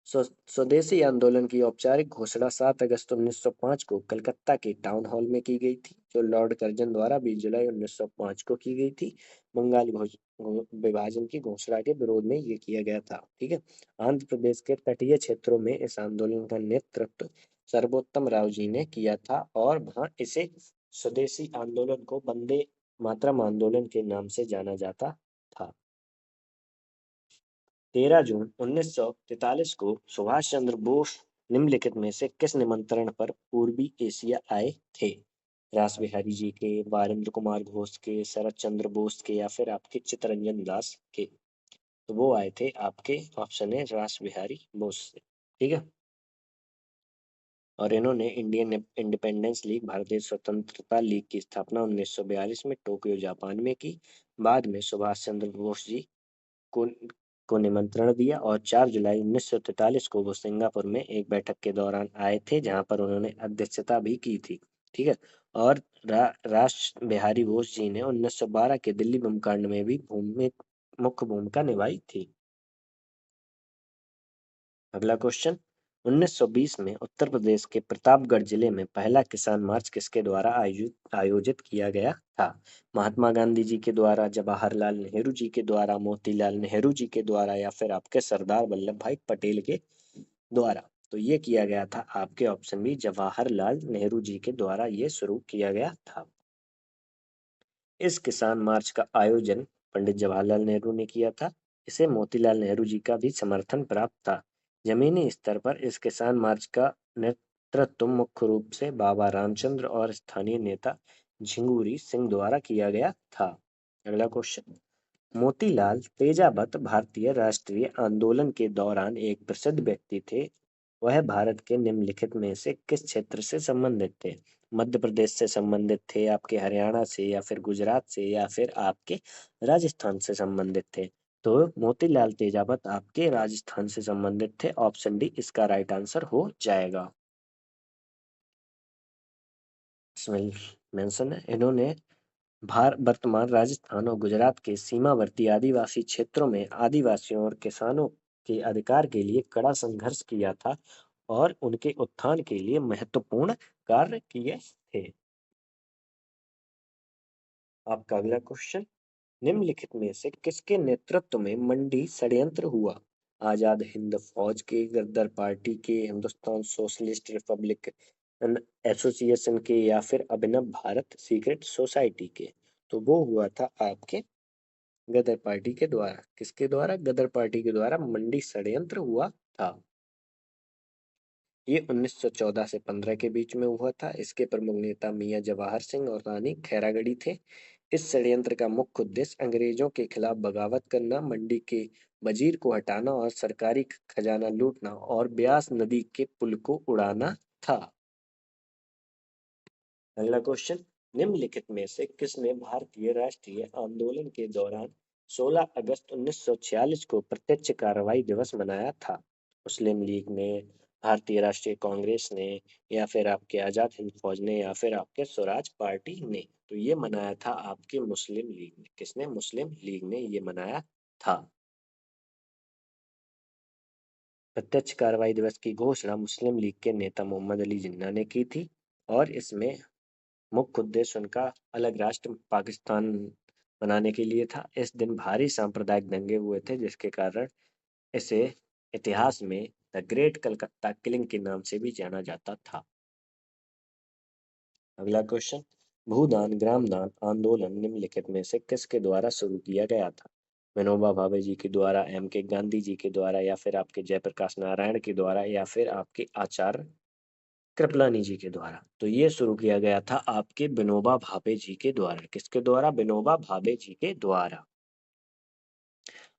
स्वदेशी आंदोलन की औपचारिक घोषणा 7 अगस्त 1905 को कलकत्ता के टाउन हॉल में की गई थी, जो लॉर्ड कर्जन द्वारा 20 जुलाई 1905 को की गई थी। बंगाल विभाजन की घोषणा के विरोध में ये किया गया था। ठीक है, आंध्र प्रदेश के तटीय क्षेत्रों में इस आंदोलन का नेतृत्व सर्वोत्तम राव जी ने किया था और वहां इसे स्वदेशी आंदोलन को वंदे मातरम आंदोलन के नाम से जाना जाता था। 13 जून 1943 को सुभाष चंद्र बोस निम्नलिखित में से किस निमंत्रण पर पूर्वी एशिया आए थे? रास बिहारी जी के, बारेंद्र कुमार घोष के, शरत चंद्र बोस के या फिर आपके चित्तरंजन दास के? तो वो आए थे आपके ऑप्शन है रास बिहारी बोस से। ठीक है, और इन्होंने इंडियन इंडिपेंडेंस लीग, भारतीय स्वतंत्रता लीग की स्थापना 1942 में टोक्यो जापान में की। बाद में सुभाष चंद्र बोस जी को को निमंत्रण दिया और 4 जुलाई 1943 को वो सिंगापुर में एक बैठक के दौरान आए थे, जहां पर उन्होंने अध्यक्षता भी की थी। ठीक है, और राष बिहारी बोस जी ने 1912 के दिल्ली बम कांड में भी मुख्य भूमिका निभाई थी। अगला क्वेश्चन, 1920 में उत्तर प्रदेश के प्रतापगढ़ जिले में पहला किसान मार्च किसके द्वारा आयोजित किया गया था? महात्मा गांधी जी के द्वारा, जवाहरलाल नेहरू जी के द्वारा, मोतीलाल नेहरू जी के द्वारा या फिर आपके सरदार वल्लभ भाई पटेल के द्वारा? तो ये किया गया था आपके ऑप्शन बी जवाहरलाल नेहरू जी के द्वारा ये शुरू किया गया था। इस किसान मार्च का आयोजन पंडित जवाहरलाल नेहरू ने किया था। इसे मोतीलाल नेहरू जी का भी समर्थन प्राप्त था। जमीनी स्तर पर इस किसान मार्च का नेतृत्व मुख्य रूप से बाबा रामचंद्र और स्थानीय नेता झिंगुरी सिंह द्वारा किया गया था। अगला क्वेश्चन, मोतीलाल तेजावत भारतीय राष्ट्रीय आंदोलन के दौरान एक प्रसिद्ध व्यक्ति थे। वह भारत के निम्नलिखित में से किस क्षेत्र से संबंधित थे? मध्य प्रदेश से संबंधित थे, आपके हरियाणा से या फिर गुजरात से या फिर आपके राजस्थान से संबंधित थे? तो मोतीलाल तेजावत आपके राजस्थान से संबंधित थे। ऑप्शन डी इसका राइट आंसर हो जाएगा। मेंशन है। इन्होंने वर्तमान राजस्थान और गुजरात के सीमावर्ती आदिवासी क्षेत्रों में आदिवासियों और किसानों के अधिकार के लिए कड़ा संघर्ष किया था और उनके उत्थान के लिए महत्वपूर्ण कार्य किए थे। आपका अगला क्वेश्चन, निम्नलिखित में से किसके नेतृत्व में मंडी षड्यंत्र हुआ? आजाद हिंद फौज के, गद्दार पार्टी के, हिंदुस्तान सोशलिस्ट रिपब्लिकन एसोसिएशन के, या फिर अभिनव भारत सीक्रेट सोसाइटी के? तो वो हुआ था आपके गदर पार्टी के द्वारा। किसके द्वारा? गदर पार्टी के द्वारा मंडी षड्यंत्र हुआ था। ये 1914 से 15 के बीच में हुआ था। इसके प्रमुख नेता मियां जवाहर सिंह और रानी खैरागढ़ी थे। इस षड्यंत्र का मुख्य उद्देश्य अंग्रेजों के खिलाफ बगावत करना, मंडी के वजीर को हटाना और सरकारी खजाना लूटना और ब्यास नदी के पुल को उड़ाना था। अगला क्वेश्चन, निम्नलिखित में से किसने भारतीय राष्ट्रीय आंदोलन के दौरान 16 अगस्त 1946 को प्रत्यक्ष कार्रवाई दिवस मनाया था? मुस्लिम लीग ने, भारतीय राष्ट्रीय कांग्रेस ने, या फिर आपके आजाद हिंद फौज ने, या फिर आपके स्वराज पार्टी ने? तो ये मनाया था आपके मुस्लिम लीग ने। किसने? मुस्लिम लीग ने ये मनाया था। प्रत्यक्ष कार्रवाई दिवस की घोषणा मुस्लिम लीग के नेता मोहम्मद अली जिन्ना ने की थी और इसमें मुख्य उद्देश्य उनका अलग राष्ट्र पाकिस्तान बनाने के लिए था। इस दिन भारी सांप्रदायिक दंगे हुए थे जिसके कारण इसे इतिहास में द ग्रेट कलकत्ता किलिंग के नाम से भी जाना जाता था। अगला क्वेश्चन, भूदान ग्रामदान आंदोलन निम्नलिखित में से किसके द्वारा शुरू किया गया था? विनोबा भावे जी के द्वारा, एम के गांधी जी के द्वारा, या फिर आपके जयप्रकाश नारायण के द्वारा, या फिर आपके आचार्य कृपलानी जी के द्वारा? तो ये शुरू किया गया था आपके विनोबा भावे जी के द्वारा। किसके द्वारा? विनोबा भावे जी के द्वारा।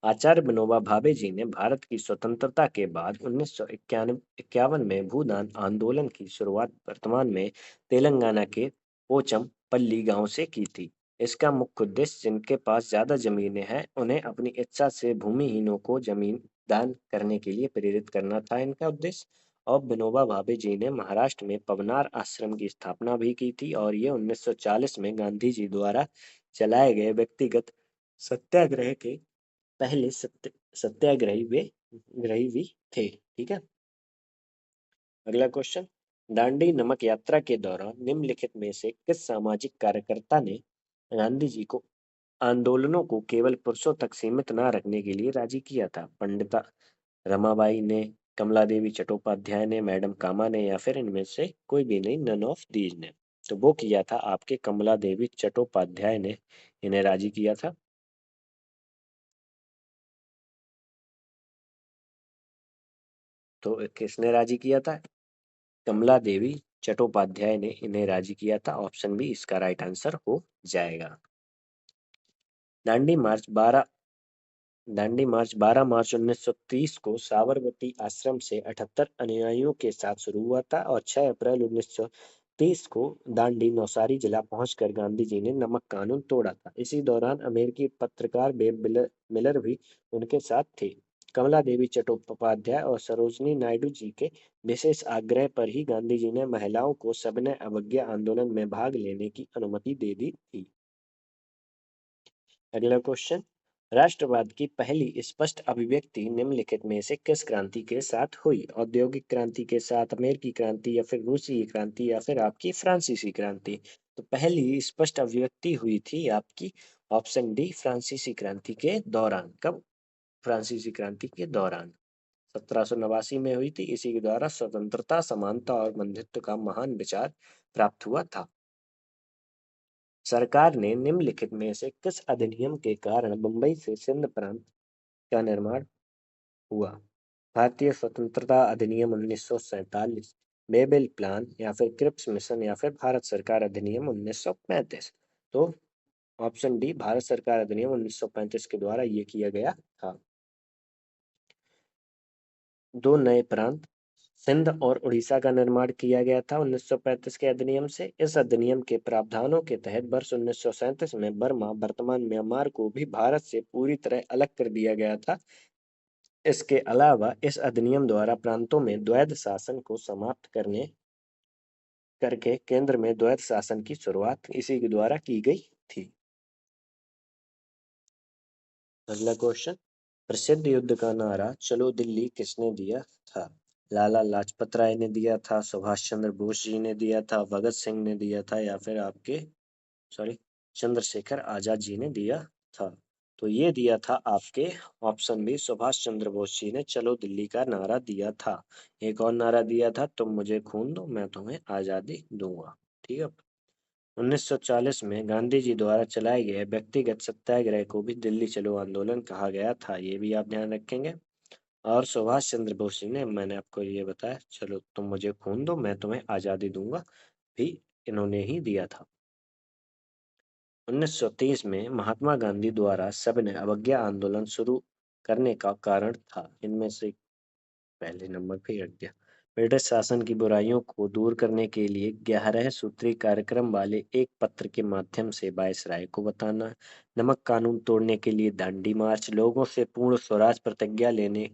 आचार्य विनोबा भावे जी ने भारत की स्वतंत्रता के बाद 1951 में भूदान आंदोलन की शुरुआत वर्तमान में तेलंगाना के पोचमपल्ली गांव से की थी। इसका मुख्य उद्देश्य जिनके पास ज्यादा जमीनें हैं उन्हें अपनी इच्छा से भूमिहीनों को जमीन दान करने के लिए प्रेरित करना था इनका उद्देश्य। और विनोबा भावे जी ने महाराष्ट्र में पवनार आश्रम की स्थापना भी की थी और ये 1940 में गांधी जी द्वारा चलाए गए व्यक्तिगत सत्याग्रह के पहले सत्याग्रही वे ग्रही भी थे। ठीक है। अगला क्वेश्चन, दांडी नमक यात्रा के दौरान निम्नलिखित में से किस सामाजिक कार्यकर्ता ने गांधी जी को आंदोलनों को केवल पुरुषों तक सीमित न रखने के लिए राजी किया था? पंडिता रमाबाई ने, कमला देवी चट्टोपाध्याय ने, मैडम कामा ने, या फिर इनमें से कोई भी नहीं, नन ऑफ दीज ने? तो वो किया था आपके कमला देवी चट्टोपाध्याय ने इन्हें राजी किया था। तो किसने राजी किया था? कमला देवी चट्टोपाध्याय ने इन्हें राजी किया था। ऑप्शन बी इसका राइट आंसर हो जाएगा। दांडी मार्च 12 दांडी मार्च 12 मार्च 1930 को साबरमती आश्रम से 78 अनुयायियों के साथ शुरू हुआ था और 6 अप्रैल 1930 को दांडी नौसारी जिला पहुंचकर गांधी जी ने नमक कानून तोड़ा था। इसी दौरान अमेरिकी पत्रकार बेब मिलर भी उनके साथ थे। कमला देवी चट्टोपाध्याय और सरोजनी नायडू जी के विशेष आग्रह पर ही गांधी जी ने महिलाओं को सविनय अवज्ञा आंदोलन में भाग लेने की अनुमति दे दी थी। अगला क्वेश्चन, राष्ट्रवाद की पहली स्पष्ट अभिव्यक्ति निम्नलिखित में से किस क्रांति के साथ हुई? औद्योगिक क्रांति के साथ, अमेरिकी क्रांति, या फिर रूसी क्रांति, या फिर आपकी फ्रांसीसी क्रांति? तो पहली स्पष्ट अभिव्यक्ति हुई थी आपकी ऑप्शन डी फ्रांसीसी क्रांति के दौरान। कब? फ्रांसीसी क्रांति के दौरान 1789 में हुई थी। इसी के द्वारा स्वतंत्रता, समानता और बंधुत्व का महान विचार प्राप्त हुआ था। सरकार ने निम्नलिखित में से किस अधिनियम के कारण बंबई से सिंध प्रांत का निर्माण हुआ? भारतीय स्वतंत्रता अधिनियम 1947, बेबिल प्लान, या फिर क्रिप्स मिशन, या फिर भारत सरकार अधिनियम 1935? तो ऑप्शन डी भारत सरकार अधिनियम 1935 के द्वारा ये किया गया था। दो नए प्रांत सिंध और उड़ीसा का निर्माण किया गया था 1935 के अधिनियम से। इस अधिनियम के प्रावधानों के तहत वर्ष 1937 में बर्मा, वर्तमान म्यांमार को भी भारत से पूरी तरह अलग कर दिया गया था। इसके अलावा इस अधिनियम द्वारा प्रांतों में द्वैध शासन को समाप्त करके केंद्र में द्वैत शासन की शुरुआत इसी के द्वारा की गई थी। अगला क्वेश्चन, प्रसिद्ध युद्ध का नारा चलो दिल्ली किसने दिया था? लाला लाजपत राय ने दिया था, सुभाष चंद्र बोस जी ने दिया था, भगत सिंह ने दिया था, या फिर आपके सॉरी चंद्रशेखर आजाद जी ने दिया था? तो ये दिया था आपके ऑप्शन बी, सुभाष चंद्र बोस जी ने चलो दिल्ली का नारा दिया था। एक और नारा दिया था, तुम मुझे खून दो मैं तुम्हें आजादी दूंगा। ठीक है। 1940 में गांधी जी द्वारा चलाए गए व्यक्तिगत सत्याग्रह को भी दिल्ली चलो आंदोलन कहा गया था, ये भी आप ध्यान रखेंगे। और सुभाष चंद्र बोस जी ने, मैंने आपको ये बताया, चलो तुम मुझे खून दो मैं तुम्हें आजादी दूंगा, भी इन्होंने ही दिया था। 1930 में महात्मा गांधी द्वारा सविनय अवज्ञा आंदोलन शुरू करने का कारण था, इनमें से पहले नंबर पे ही रख दिया। ब्रिटिश शासन की बुराइयों को दूर करने के लिए 11 सूत्री कार्यक्रम वाले एक पत्र के माध्यम से वायसराय को बताना, नमक कानून तोड़ने के लिए दांडी मार्च, लोगों से पूर्ण स्वराज प्रतिज्ञा लेने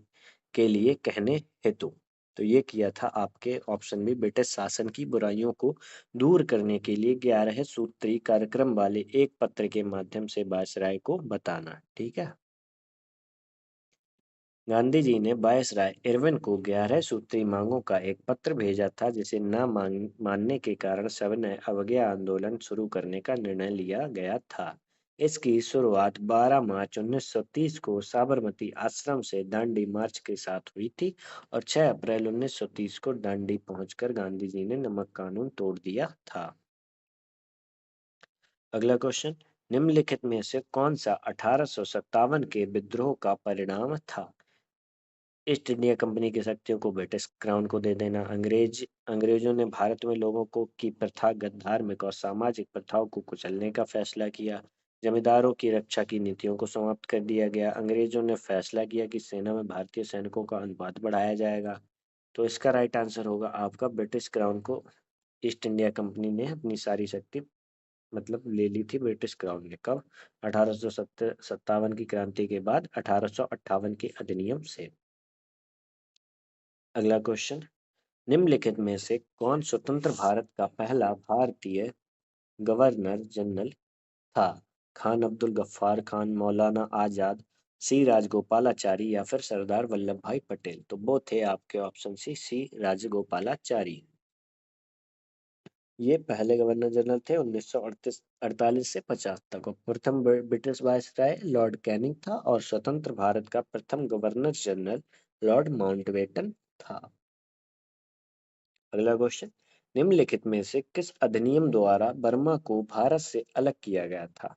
के लिए कहने हेतु। तो ये किया था आपके ऑप्शन भी, ब्रिटिश शासन की बुराइयों को दूर करने के लिए 11 सूत्री कार्यक्रम वाले एक पत्र के माध्यम से वायसराय को बताना। ठीक है। गांधी जी ने वायसराय इरविन को 11 सूत्री मांगों का एक पत्र भेजा था, जिसे न मानने के कारण सविनय अवज्ञा आंदोलन शुरू करने का निर्णय लिया गया था। इसकी शुरुआत 12 मार्च 1930 को साबरमती आश्रम से दांडी मार्च के साथ हुई थी और 6 अप्रैल 1930 को दांडी पहुंचकर गांधी जी ने नमक कानून तोड़ दिया था। अगला क्वेश्चन, निम्नलिखित में से कौन सा 1857 के विद्रोह का परिणाम था? ईस्ट इंडिया कंपनी की शक्तियों को ब्रिटिश क्राउन को दे देना, अंग्रेजों ने भारत में लोगों को की प्रथागत धार्मिक और सामाजिक प्रथाओं को कुचलने का फैसला किया, जमींदारों की रक्षा की नीतियों को समाप्त कर दिया गया, अंग्रेजों ने फैसला किया कि सेना में भारतीय सैनिकों का अनुपात बढ़ाया जाएगा। तो इसका राइट आंसर होगा आपका, ब्रिटिश क्राउन को ईस्ट इंडिया कंपनी ने अपनी सारी शक्ति मतलब ले ली थी ब्रिटिश क्राउन ने। कब? 1857 की क्रांति के बाद 1858 के अधिनियम से। अगला क्वेश्चन, निम्नलिखित में से कौन स्वतंत्र भारत का पहला भारतीय गवर्नर जनरल था? खान अब्दुल गफ्फार खान, मौलाना आजाद, सी राजगोपालाचारी, या फिर सरदार वल्लभ भाई पटेल? तो वो थे आपके ऑप्शन सी राजगोपालाचारी। ये पहले गवर्नर जनरल थे 1948 से 50 तक, और प्रथम ब्रिटिश वायसराय लॉर्ड कैनिंग था और स्वतंत्र भारत का प्रथम गवर्नर जनरल लॉर्ड माउंटबेटन था। अगला क्वेश्चन, निम्नलिखित में से किस अधिनियम द्वारा बर्मा को भारत से अलग किया गया था?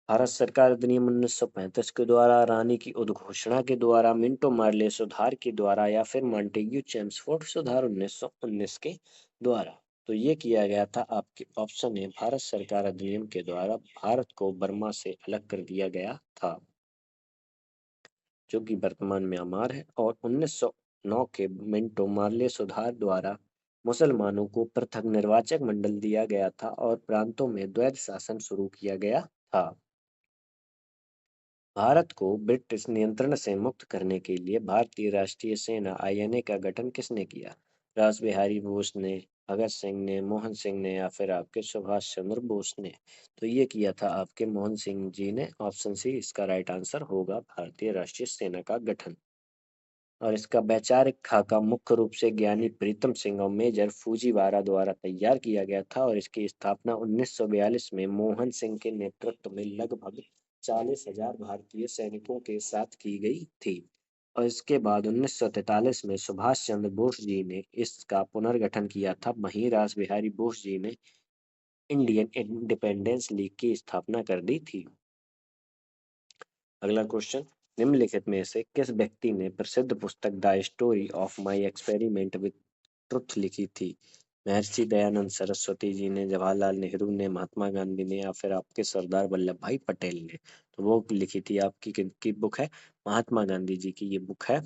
भारत सरकार अधिनियम 1935 के द्वारा, रानी की उद्घोषणा के द्वारा, मिंटो मार्ले सुधार के द्वारा, या फिर मॉन्टेग्यू चेम्सफोर्ड सुधार 1919 के द्वारा? तो ये किया गया था आपके ऑप्शन है, भारत सरकार अधिनियम के द्वारा भारत को बर्मा से अलग कर दिया गया था, जो कि वर्तमान म्यांमार है। और 1909 के मिंटो मार्ले सुधार द्वारा मुसलमानों को पृथक निर्वाचक मंडल दिया गया था और प्रांतों में द्वैध शासन शुरू किया गया था। भारत को ब्रिटिश नियंत्रण से मुक्त करने के लिए भारतीय राष्ट्रीय सेना आईएनए का गठन किसने किया? रास बिहारी बोस ने, भगत सिंह ने, मोहन सिंह ने, या फिर आपके सुभाष चंद्र बोस ने? तो ये किया था आपके मोहन सिंह जी ने। ऑप्शन सी इसका राइट आंसर होगा, भारतीय राष्ट्रीय सेना का गठन। और इसका वैचारिक खाका मुख्य रूप से ज्ञानी प्रीतम सिंह और मेजर फूजीवारा द्वारा तैयार किया गया था और इसकी स्थापना 1942 में मोहन सिंह के नेतृत्व में लगभग 40,000 भारतीय सैनिकों के साथ की गई थी। और इसके बाद 1943 में सुभाष चंद्र बोस जी ने इसका पुनर्गठन किया था, वहीं रास बिहारी बोस जी ने इंडियन इंडिपेंडेंस लीग की स्थापना कर दी थी। अगला क्वेश्चन, निम्नलिखित में से किस व्यक्ति ने प्रसिद्ध पुस्तक the story of my experiment with truth लिखी थी? महर्षि दयानंद सरस्वती जी ने, जवाहरलाल नेहरू ने, महात्मा गांधी ने, या फिर आपके सरदार वल्लभ भाई पटेल ने? तो वो लिखी थी आपकी किनकी बुक है? महात्मा गांधी जी की ये बुक है,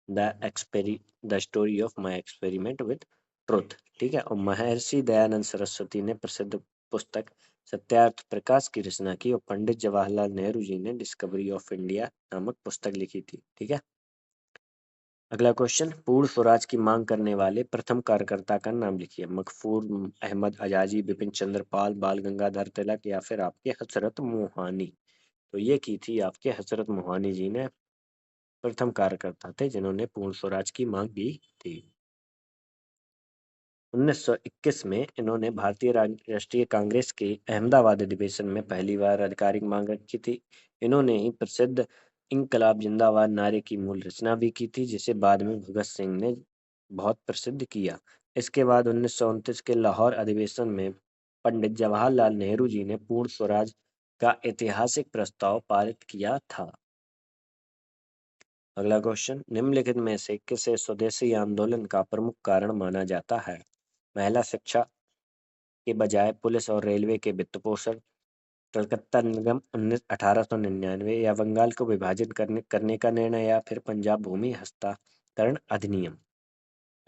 the story of my experiment with truth. ठीक है। और महर्षि दयानंद सरस्वती ने प्रसिद्ध पुस्तक सत्यार्थ प्रकाश की रचना की और पंडित जवाहरलाल नेहरू जी ने डिस्कवरी ऑफ इंडिया नामक पुस्तक लिखी थी। ठीक है। अगला क्वेश्चन, पूर्ण स्वराज की मांग करने वाले प्रथम कार्यकर्ता का नाम लिखिए। मकफूर अहमद आजादी, बिपिन चंद्र पाल, बाल गंगाधर तिलक या फिर आपके हजरत मोहानी। तो ये की थी आपके हजरत मोहानी जी ने, प्रथम कार्यकर्ता थे जिन्होंने पूर्ण स्वराज की मांग की थी। 1921 में इन्होंने भारतीय राष्ट्रीय कांग्रेस के अहमदाबाद अधिवेशन में पहली बार आधिकारिक मांग रखी थी। इन्होंने ही प्रसिद्ध इंकलाब जिंदाबाद नारे की मूल रचना भी की थी, जिसे बाद में भगत सिंह ने बहुत प्रसिद्ध किया। इसके बाद 1929 के लाहौर अधिवेशन में पंडित जवाहरलाल नेहरू जी ने पूर्ण स्वराज का ऐतिहासिक प्रस्ताव पारित किया था। अगला क्वेश्चन, निम्नलिखित में से किसे स्वदेशी आंदोलन का प्रमुख कारण माना जाता है? महिला शिक्षा के बजाय पुलिस और रेलवे के वित्त पोषण, कलकत्ता निगम 1899 या बंगाल को विभाजित करने का निर्णय या फिर पंजाब भूमि हस्तांतरण अधिनियम।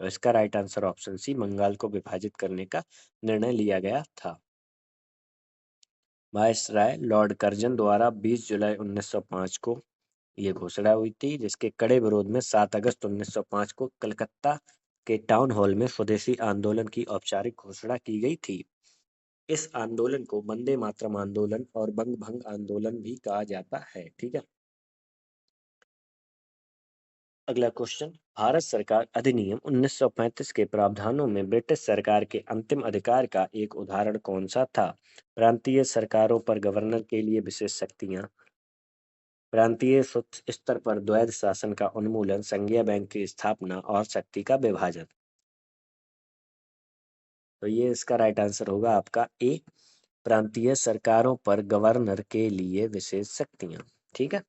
तो इसका right answer option C, Bengal को विभाजित करने का निर्णय लिया गया था। वायसराय लॉर्ड कर्जन द्वारा 20 जुलाई 1905 को ये घोषणा हुई थी, जिसके कड़े विरोध में 7 अगस्त 1905 को कलकत्ता के टाउन हॉल में स्वदेशी आंदोलन की औपचारिक घोषणा की गई थी। इस आंदोलन को वंदे मातरम आंदोलन और बंग भंग आंदोलन भी कहा जाता है। ठीक है। अगला क्वेश्चन, भारत सरकार अधिनियम 1935 के प्रावधानों में ब्रिटिश सरकार के अंतिम अधिकार का एक उदाहरण कौन सा था? प्रांतीय सरकारों पर गवर्नर के लिए विशेष शक्तियां, प्रांतीय स्तर पर द्वैध शासन का उन्मूलन, संघीय बैंक की स्थापना और शक्ति का विभाजन। तो ये इसका राइट आंसर होगा आपका ए, प्रांतीय सरकारों पर गवर्नर के लिए विशेष शक्तियां। ठीक है।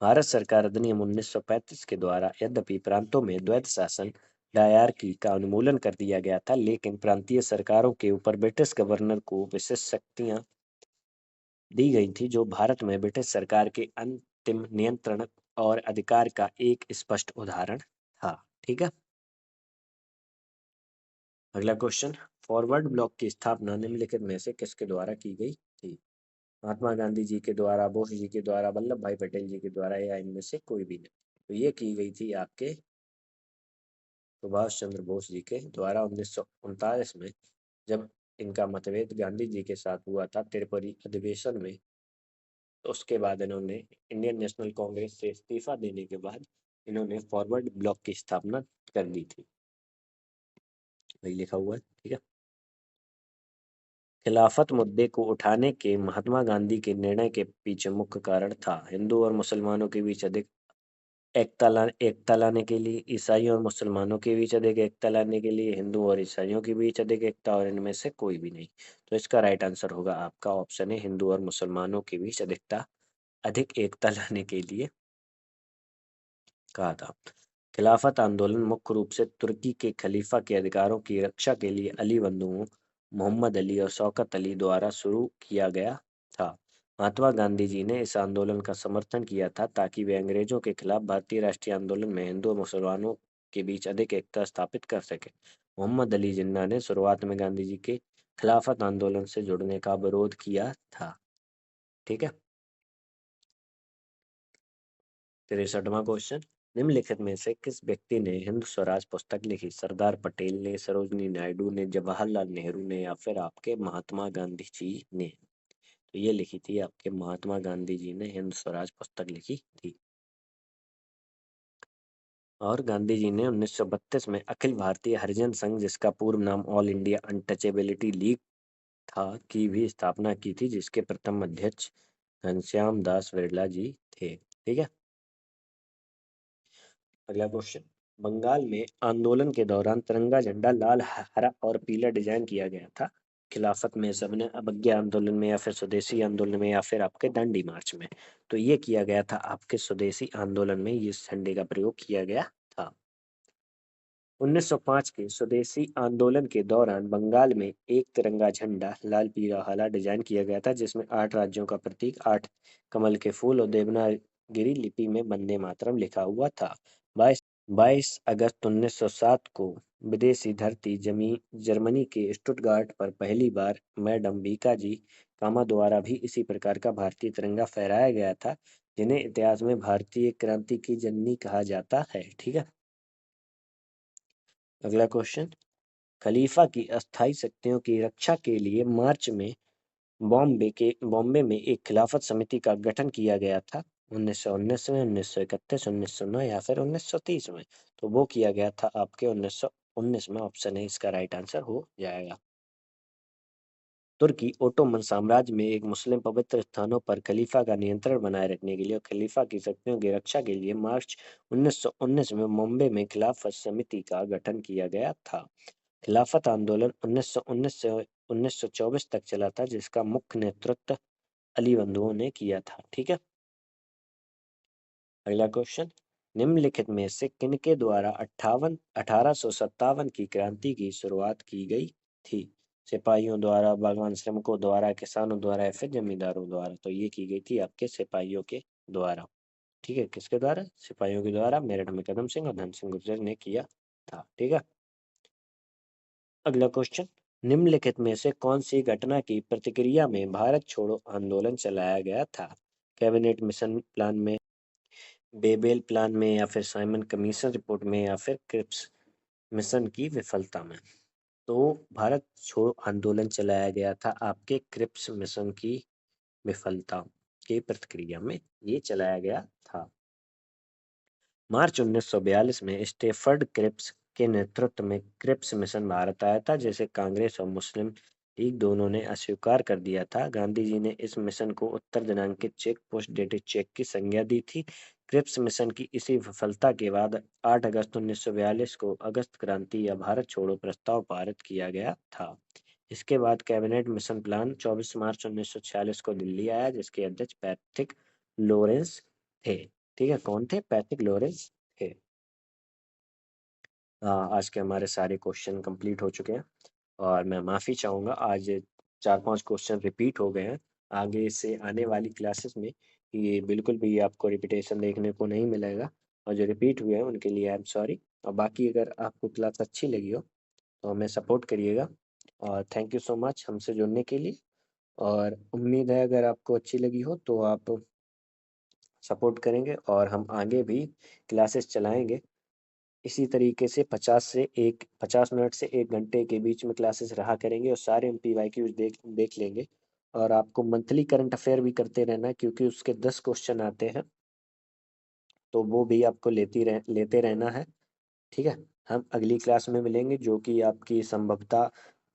भारत सरकार अधिनियम 1935 के द्वारा यद्यपि प्रांतों में द्वैध शासन डायरकी का उन्मूलन कर दिया गया था, लेकिन प्रांतीय सरकारों के ऊपर ब्रिटिश गवर्नर को विशेष शक्तियां दी गई थी, जो भारत में ब्रिटिश सरकार के अंतिम नियंत्रण और अधिकार का एक स्पष्ट उदाहरण था। ठीक है। अगला क्वेश्चन, फॉरवर्ड ब्लॉक की स्थापना निम्नलिखित में से किसके द्वारा की गई थी? महात्मा गांधी जी के द्वारा, बोस जी के द्वारा, वल्लभ भाई पटेल जी के द्वारा या इनमें से कोई भी नहीं। तो ये की गई थी आपके सुभाष चंद्र बोस जी के द्वारा 1939 में, जब इनका मतभेद गांधी जी के साथ हुआ था त्रिपुरी अधिवेशन में। तो उसके बाद इन्होंने इंडियन नेशनल कांग्रेस से इस्तीफा देने के बाद इन्होंने फॉरवर्ड ब्लॉक की स्थापना कर दी थी। वही लिखा हुआ है। ठीक है। खिलाफत मुद्दे को उठाने के महात्मा गांधी के निर्णय के पीछे मुख्य कारण था हिंदू और मुसलमानों के बीच अधिक एकता लाने के लिए, ईसाइयों और मुसलमानों के बीच अधिक एकता लाने के लिए, हिंदू और ईसाइयों के बीच अधिक एकता, और इनमें से कोई भी नहीं। तो इसका राइट आंसर होगा आपका ऑप्शन है, हिंदू और मुसलमानों के बीच अधिक एकता लाने के लिए कहा था। खिलाफत आंदोलन मुख्य रूप से तुर्की के खलीफा के अधिकारों की रक्षा के लिए अली बंधुओं मोहम्मद अली और शौकत अली द्वारा शुरू किया गया था। महात्मा गांधी जी ने इस आंदोलन का समर्थन किया था ताकि वे अंग्रेजों के खिलाफ भारतीय राष्ट्रीय आंदोलन में हिंदू और मुसलमानों के बीच अधिक एकता स्थापित कर सके। मोहम्मद अली जिन्ना ने शुरुआत में गांधी जी के खिलाफत आंदोलन से जुड़ने का विरोध किया था। ठीक है। 63वां क्वेश्चन, निम्नलिखित में से किस व्यक्ति ने हिंद स्वराज पुस्तक लिखी? सरदार पटेल ने, सरोजनी नायडू ने, जवाहरलाल नेहरू ने या फिर आपके महात्मा गांधी जी ने? तो ये लिखी थी आपके महात्मा गांधी जी ने हिंद स्वराज पुस्तक लिखी थी। और गांधी जी ने 1932 में अखिल भारतीय हरिजन संघ, जिसका पूर्व नाम ऑल इंडिया अनटचेबिलिटी लीग था, की भी स्थापना की थी, जिसके प्रथम अध्यक्ष घनश्याम दास बिरला जी थे। ठीक है। अगला क्वेश्चन, बंगाल में आंदोलन के दौरान तिरंगा झंडा लाल, हरा और पीला डिजाइन किया गया था। खिलाफत में सबने अवज्ञा आंदोलन में या फिर स्वदेशी आंदोलन में या फिर आपके दांडी मार्च में? तो ये किया गया था आपके स्वदेशी आंदोलन में, इस झंडे का प्रयोग किया गया था। 1905 के स्वदेशी आंदोलन के दौरान बंगाल में एक तिरंगा झंडा लाल पीला हरा डिजाइन किया गया था, जिसमें 8 राज्यों का प्रतीक, 8 कमल के फूल और देवनागरी लिपि में वंदे मातरम लिखा हुआ था। 22 अगस्त 1907 को विदेशी धरती जर्मनी के स्टुटगार्ट पर पहली बार मैडम बीकाजी कामा द्वारा भी इसी प्रकार का भारतीय तिरंगा फहराया गया था, जिन्हें इतिहास में भारतीय क्रांति की जननी कहा जाता है। ठीक है। अगला क्वेश्चन, खलीफा की अस्थायी शक्तियों की रक्षा के लिए मार्च में बॉम्बे में एक खिलाफत समिति का गठन किया गया था। 1919 में, 1931, 1909 या फिर 1930 में। तो वो किया गया था आपके 1919 में। ऑप्शन है इसका राइट आंसर हो जाएगा। तुर्की ओटोमन साम्राज्य में एक मुस्लिम पवित्र स्थानों पर खलीफा का नियंत्रण बनाए रखने के लिए और खलीफा की शक्तियों की रक्षा के लिए मार्च 1919 में मुंबई में खिलाफत समिति का गठन किया गया था। खिलाफत आंदोलन 1919 से 1924 तक चला था, जिसका मुख्य नेतृत्व अली बंधुओं ने किया था। ठीक है। अगला क्वेश्चन, निम्नलिखित में से किनके द्वारा 1857 की क्रांति की शुरुआत की गई थी? सिपाहियों द्वारा, बागवान श्रमिकों द्वारा, किसानों द्वारा या फिर जमींदारों द्वारा? तो ये की गई थी आपके सिपाहियों के द्वारा। ठीक है, किसके द्वारा? सिपाहियों के द्वारा मेरठ में कदम सिंह और धन सिंह गुर्जर ने किया था। ठीक है। अगला क्वेश्चन, निम्नलिखित में से कौन सी घटना की प्रतिक्रिया में भारत छोड़ो आंदोलन चलाया गया था? कैबिनेट मिशन प्लान में, बेबेल प्लान में या फिर साइमन कमीशन रिपोर्ट में या फिर क्रिप्स मिशन की विफलता में? तो भारत छोड़ो आंदोलन चलाया गया था आपके क्रिप्स मिशन की विफलता के प्रतिक्रिया में ये चलाया गया था। मार्च 1942 में स्टेफर्ड क्रिप्स के नेतृत्व में क्रिप्स मिशन भारत आया था, जिसे कांग्रेस और मुस्लिम लीग दोनों ने अस्वीकार कर दिया था। गांधी जी ने इस मिशन को उत्तर दिनांकित चेक पोस्ट डेटेड चेक की संज्ञा दी थी। क्रिप्स मिशन की इसी विफलता के बाद 8 अगस्त 1942 को अगस्त क्रांति या भारत छोड़ो प्रस्ताव पारित किया गया था। इसके बाद कैबिनेट मिशन प्लान 24 मार्च 1946 को दिल्ली आया, जिसके अध्यक्ष पैट्रिक लॉरेंस थे। ठीक है, कौन थे? पैट्रिक लॉरेंस थे। आज के हमारे सारे क्वेश्चन कंप्लीट हो चुके हैं और मैं माफ़ी चाहूँगा, आज 4-5 क्वेश्चन रिपीट हो गए हैं। आगे से आने वाली क्लासेस में ये बिल्कुल भी आपको रिपीटेशन देखने को नहीं मिलेगा और जो रिपीट हुए हैं उनके लिए आई एम सॉरी। और बाकी अगर आपको क्लास अच्छी लगी हो तो हमें सपोर्ट करिएगा और थैंक यू सो मच हमसे जुड़ने के लिए। और उम्मीद है अगर आपको अच्छी लगी हो तो आप सपोर्ट करेंगे और हम आगे भी क्लासेस चलाएँगे। इसी तरीके से 50 मिनट से 1 घंटे के बीच में क्लासेस रहा करेंगे और सारे एमपीवाईक्यूज देख देख लेंगे। और आपको मंथली करंट अफेयर भी करते रहना है, क्योंकि उसके 10 क्वेश्चन आते हैं, तो वो भी आपको लेते रहना है। ठीक है। हम अगली क्लास में मिलेंगे, जो कि आपकी संभवतः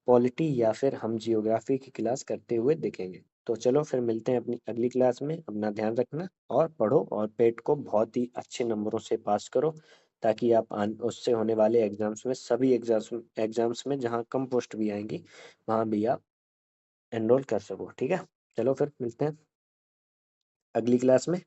पॉलिटी या फिर हम जियोग्राफी की क्लास करते हुए दिखेंगे। तो चलो फिर मिलते हैं अपनी अगली क्लास में। अपना ध्यान रखना और पढ़ो और पेट को बहुत ही अच्छे नंबरों से पास करो, ताकि आप उससे होने वाले एग्जाम्स में, सभी एग्जाम्स में जहाँ कम पोस्ट भी आएंगी वहाँ भी आप एनरोल कर सको। ठीक है। चलो फिर मिलते हैं अगली क्लास में।